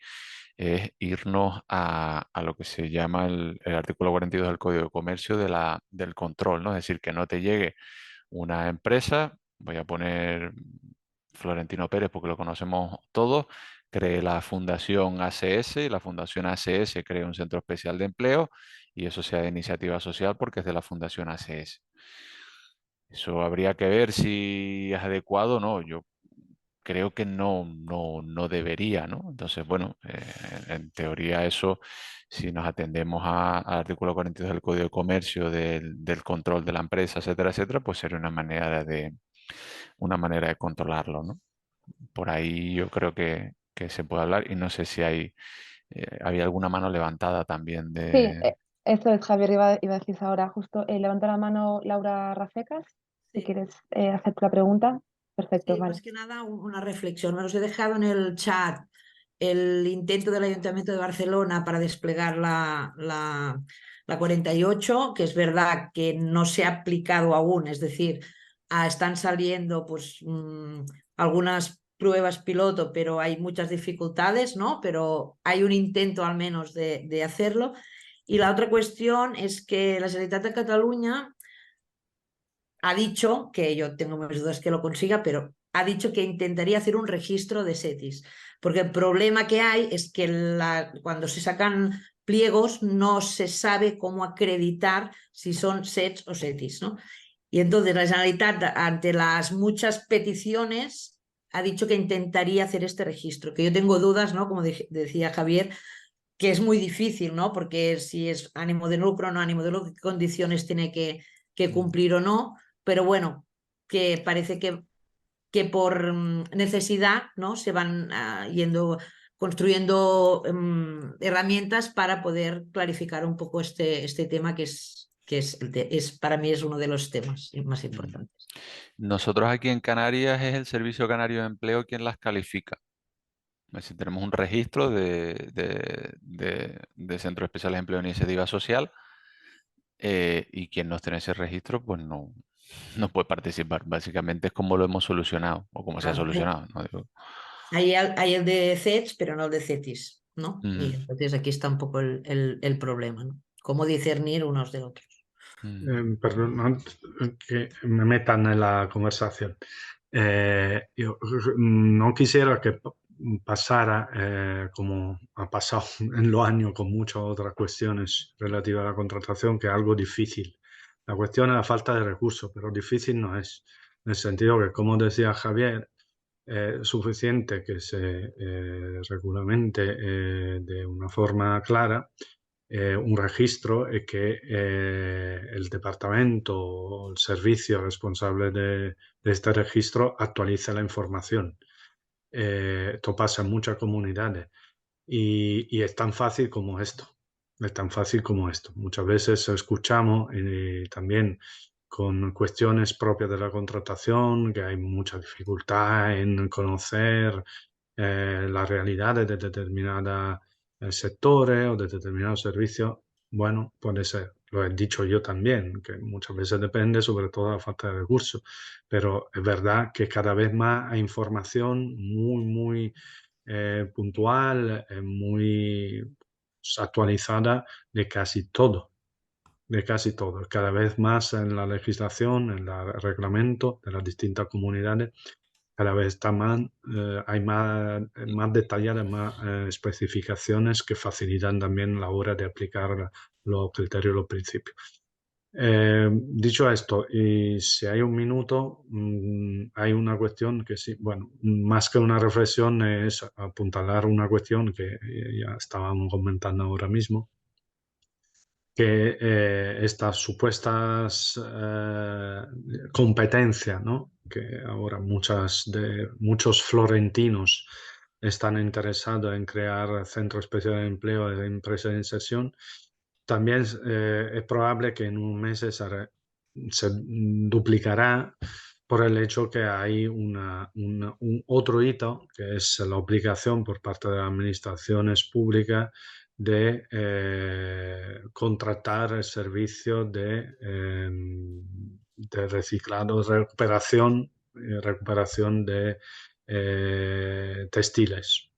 Speaker 3: es irnos a lo que se llama el artículo 42 del Código de Comercio del control, ¿no? Es decir, que no te llegue una empresa, voy a poner Florentino Pérez porque lo conocemos todos, cree la Fundación ACS y la Fundación ACS crea un centro especial de empleo y eso sea de iniciativa social porque es de la Fundación ACS. Eso habría que ver si es adecuado o no. Yo creo que no debería, ¿no? Entonces, bueno, en teoría eso, si nos atendemos al artículo 42 del Código de Comercio, del control de la empresa, etcétera, etcétera, pues sería una manera de controlarlo, ¿no? Por ahí yo creo que se puede hablar y no sé si había alguna mano levantada también
Speaker 1: Sí,
Speaker 3: de...
Speaker 1: esto es Javier, iba a decir ahora justo. Levanta la mano Laura Rafecas, si
Speaker 4: Sí,
Speaker 1: quieres hacer la pregunta. Perfecto,
Speaker 4: sí,
Speaker 1: vale.
Speaker 4: más que nada una reflexión. Me los he dejado en el chat el intento del Ayuntamiento de Barcelona para desplegar la 48, que es verdad que no se ha aplicado aún, es decir, están saliendo pues algunas pruebas piloto, pero hay muchas dificultades, ¿no? Pero hay un intento al menos de hacerlo. Y la otra cuestión es que la Generalitat de Cataluña ha dicho, que yo tengo mis dudas que lo consiga, pero ha dicho que intentaría hacer un registro de SETIs, porque el problema que hay es que cuando se sacan pliegos no se sabe cómo acreditar si son SETs o SETIs, ¿no? Y entonces la Generalitat, ante las muchas peticiones, ha dicho que intentaría hacer este registro, que yo tengo dudas, ¿no? Como decía Javier, que es muy difícil, ¿no? Porque si es ánimo de lucro o no ánimo de lucro, qué condiciones tiene que cumplir o no, pero bueno, que parece que por necesidad, ¿no? Se van construyendo herramientas para poder clarificar un poco este tema que es para mí es uno de los temas más
Speaker 3: Mm.
Speaker 4: importantes.
Speaker 3: Nosotros aquí en Canarias es el Servicio Canario de Empleo quien las califica. Es decir, tenemos un registro de Centros Especiales de Empleo e Iniciativa Social y quien no esté en ese registro, pues no puede participar. Básicamente es como lo hemos solucionado o como se ha
Speaker 4: Claro,
Speaker 3: solucionado, ¿no? Digo,
Speaker 4: hay el de CETS, pero no el de CETIS, ¿no?
Speaker 3: mm,
Speaker 4: Y entonces aquí está un poco el problema, ¿no? Cómo discernir unos de otros.
Speaker 2: Perdón que me metan en la conversación. Yo no quisiera que pasara como ha pasado en los años con muchas otras cuestiones relativas a la contratación, que es algo difícil. La cuestión es la falta de recursos, pero difícil no es. En el sentido que, como decía Javier, suficiente que se regulamente de una forma clara un registro e che el departamento o el servicio responsable de este registro actualice la información. Esto pasa en muchas comunidades y es tan fácil como esto. Es tan fácil como esto. Muchas veces escuchamos también con cuestiones propias de la contratación, que hay mucha dificultad en conocer las realidades de determinados sectores o de determinados servicios. Bueno, puede ser, lo he dicho yo también, que muchas veces depende sobre todo de la falta de recursos, pero es verdad que cada vez más hay información muy puntual, muy actualizada de casi todo. De casi todo, cada vez más en la legislación, en el reglamento de las distintas comunidades, cada vez está más, hay más detalladas, más especificaciones que facilitan también la hora de aplicar los criterios, los principios. Dicho esto, y si hay un minuto, hay una cuestión que sí, bueno, más que una reflexión es apuntalar una cuestión que ya estábamos comentando ahora mismo, que estas supuestas competencias, ¿no? Que ahora muchos florentinos están interesados en crear centros especiales de empleo de empresas de inserción, también es probable que en un mes se duplicará por el hecho que hay un otro hito, que es la obligación por parte de las administraciones públicas de contratar el servicio de reciclado, recuperación de textiles.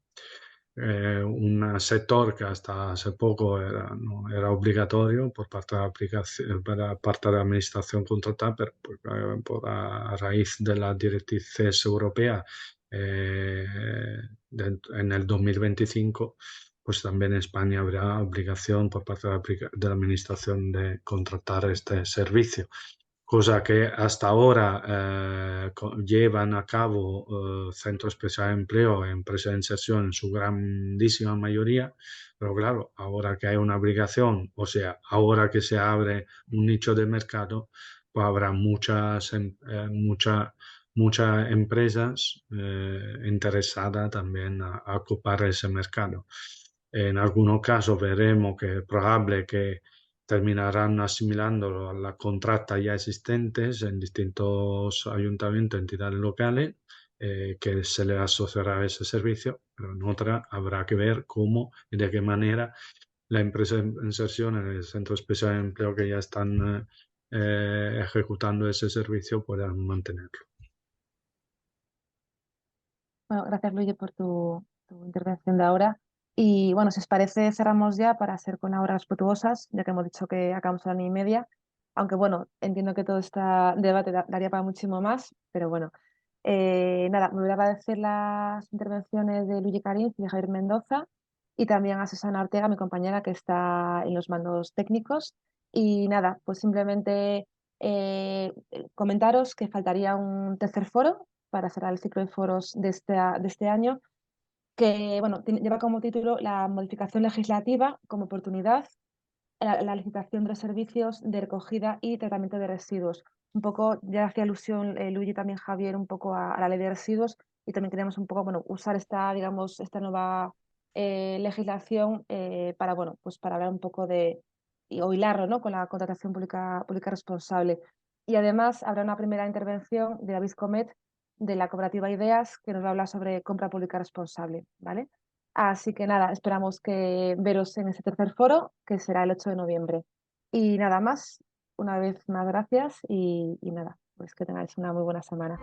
Speaker 2: Un sector que hasta hace poco no era obligatorio por parte de la administración contratar, pero a raíz de las directrices europeas en el 2025, pues también en España habrá obligación por parte de la administración de contratar este servicio. Cosa que hasta ahora llevan a cabo centros especiales de empleo e empresas de inserción en su grandísima mayoría, pero claro, ahora que hay una obligación, o sea, ahora que se abre un nicho de mercado, pues habrá muchas empresas interesadas también a ocupar ese mercado. En algunos casos veremos que es probable que terminarán asimilándolo a las contratas ya existentes en distintos ayuntamientos, entidades locales, que se les asociará a ese servicio, pero en otra habrá que ver cómo y de qué manera la empresa de inserción en el centro especial de empleo que ya están ejecutando ese servicio puedan mantenerlo.
Speaker 1: Bueno, gracias Luigi por tu intervención de ahora. Y bueno, si os parece, cerramos ya para ser con las horas respetuosas, ya que hemos dicho que acabamos a la 1:30. Aunque bueno, entiendo que todo este debate daría para muchísimo más, pero bueno. Nada, me voy a agradecer las intervenciones de Luigi Carinz y de Javier Mendoza y también a Susana Ortega, mi compañera que está en los mandos técnicos. Y nada, pues simplemente comentaros que faltaría un tercer foro para cerrar el ciclo de foros de este año, que bueno, lleva como título la modificación legislativa como oportunidad, la licitación de los servicios de recogida y tratamiento de residuos. Un poco, ya hacía alusión Luigi, también Javier, un poco a la ley de residuos, y también queríamos un poco, bueno, usar esta nueva legislación para, bueno, pues para hablar un poco o hilarlo, ¿no?, con la contratación pública responsable. Y además habrá una primera intervención de David Comet, de la cooperativa Ideas, que nos va a hablar sobre compra pública responsable, ¿vale? Así que nada, esperamos que veros en ese tercer foro, que será el 8 de noviembre. Y nada más, una vez más gracias y nada, pues que tengáis una muy buena semana.